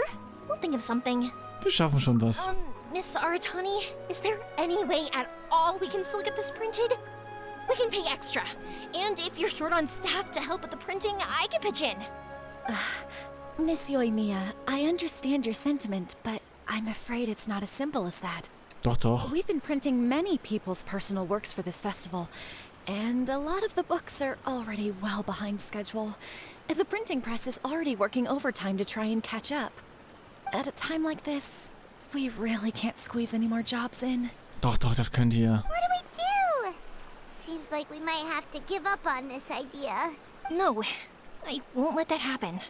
We'll think of something. Wir schaffen schon was. Miss Aratani, is there any way at all we can still get this printed? We can pay extra. And if you're short on staff to help with the printing, I can pitch in. Miss Yoimiya, I understand your sentiment, but I'm afraid it's not as simple as that. Doch. We've been printing many people's personal works for this festival, and a lot of the books are already well behind schedule. The printing press is already working overtime to try and catch up. At a time like this, we really can't squeeze any more jobs in. Doch, das könnt ihr. What do we do? Seems like we might have to give up on this idea. No, I won't let that happen.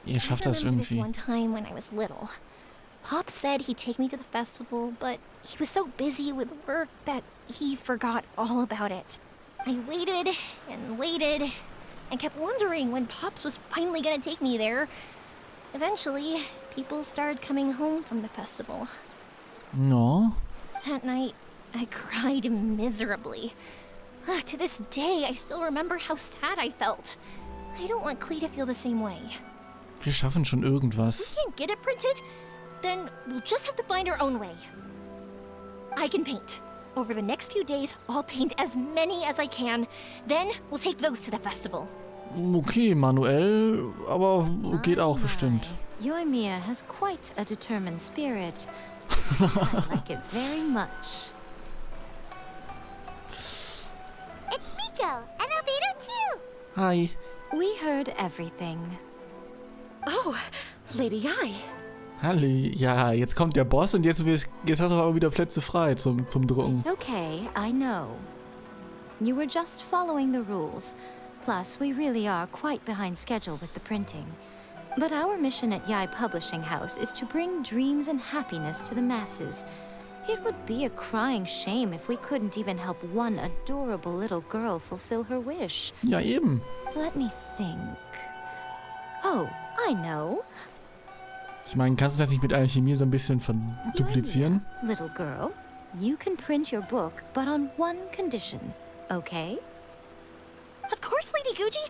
Ihr schafft das I remember irgendwie. this one time when I was little. Pop said he'd take me to the festival, but he was so busy with work that he forgot all about it. I waited and kept wondering when Pops was finally gonna take me there. Eventually, people started coming home from the festival. No. That night, I cried miserably. To this day, I still remember how sad I felt. I don't want Klee to feel the same way. Wir schaffen schon irgendwas. We can't get it printed? Then we'll just have to find our own way. I can paint. Over the next few days, I'll paint as many as I can. Then we'll take those to the festival. Okay, manuell, aber geht auch bestimmt. Yoimiya has quite a determined spirit. I like it very much. It's Miko and Albedo too. Hi. We heard everything. Oh, Lady Ai. Halli. Ja, jetzt kommt der Boss und jetzt hast du aber wieder Plätze frei zum Drucken. It's okay, I know. You were just following the rules. Plus, we really are quite behind schedule with the printing. But our mission at Yai Publishing House is to bring dreams and happiness to the masses. It would be a crying shame if we couldn't even help one adorable little girl fulfill her wish. Ja, eben. Let me think. Oh, I know. Ich meine, kannst du das nicht mit Alchemie so ein bisschen verduplizieren? Little girl, you can print your book, but on one condition, okay? Of course, Lady Guji.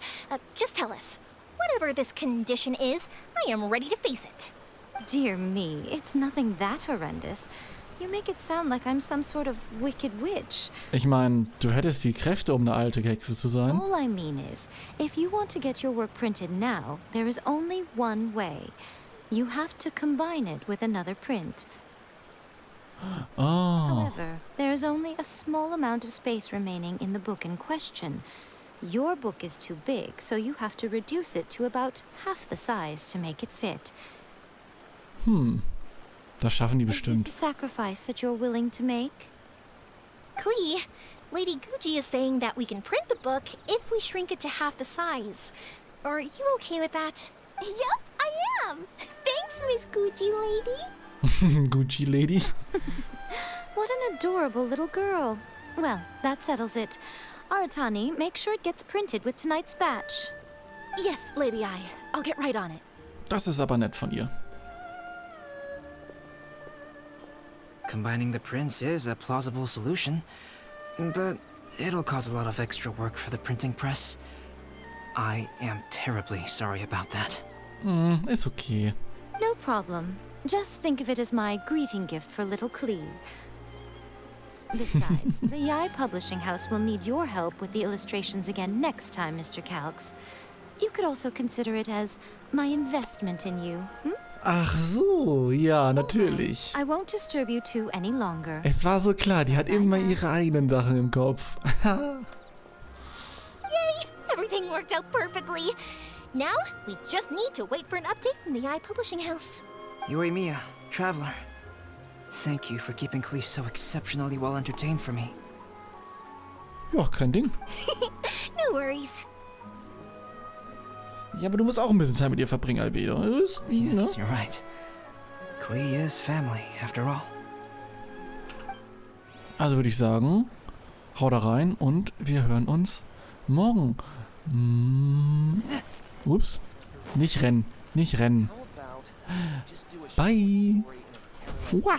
Just tell us. Whatever this condition is, I am ready to face it. Dear me, it's nothing that horrendous. You make it sound like I'm some sort of wicked witch. Ich meine, du hättest die Kräfte, um eine alte Hexe zu sein. All I mean is, if you want to get your work printed now, there is only one way. You have to combine it with another print. Oh. However, there is only a small amount of space remaining in the book in question. Your book is too big, so you have to reduce it to about half the size to make it fit. Das schaffen die Is bestimmt. this a sacrifice that you're willing to make? Klee, Lady Guji is saying that we can print the book if we shrink it to half the size. Are you okay with that? Yup, I am. Thanks, Miss Guji Lady. Gucci Lady. What an adorable little girl. Well, that settles it. Aratani, make sure it gets printed with tonight's batch. Yes, Lady Ai. I'll get right on it. Das ist aber nett von ihr. Combining the prints is a plausible solution, but it'll cause a lot of extra work for the printing press. I am terribly sorry about that. Ist okay. No problem. Just think of it as my greeting gift for little Klee. Besides, the Yai Publishing House will need your help with the illustrations again next time, Mr. Calx. You could also consider it as my investment in you. Ach so, ja, natürlich. I won't disturb you two any longer. Es war so klar, die hat immer ihre eigenen Sachen im Kopf. Yay! Everything worked out perfectly. Now, we just need to wait for an update from the Yai Publishing House. Yoimiya, Traveler. Thank you for keeping Klee so exceptionally well entertained for me. Ja, kein Ding. No worries. Ja, aber du musst auch ein bisschen Zeit mit ihr verbringen, Albedo. Yes, you're right. Klee is family, after all. Also würde ich sagen, hau da rein und wir hören uns morgen. Ups. Nicht rennen. Nicht rennen. Bye. Wah.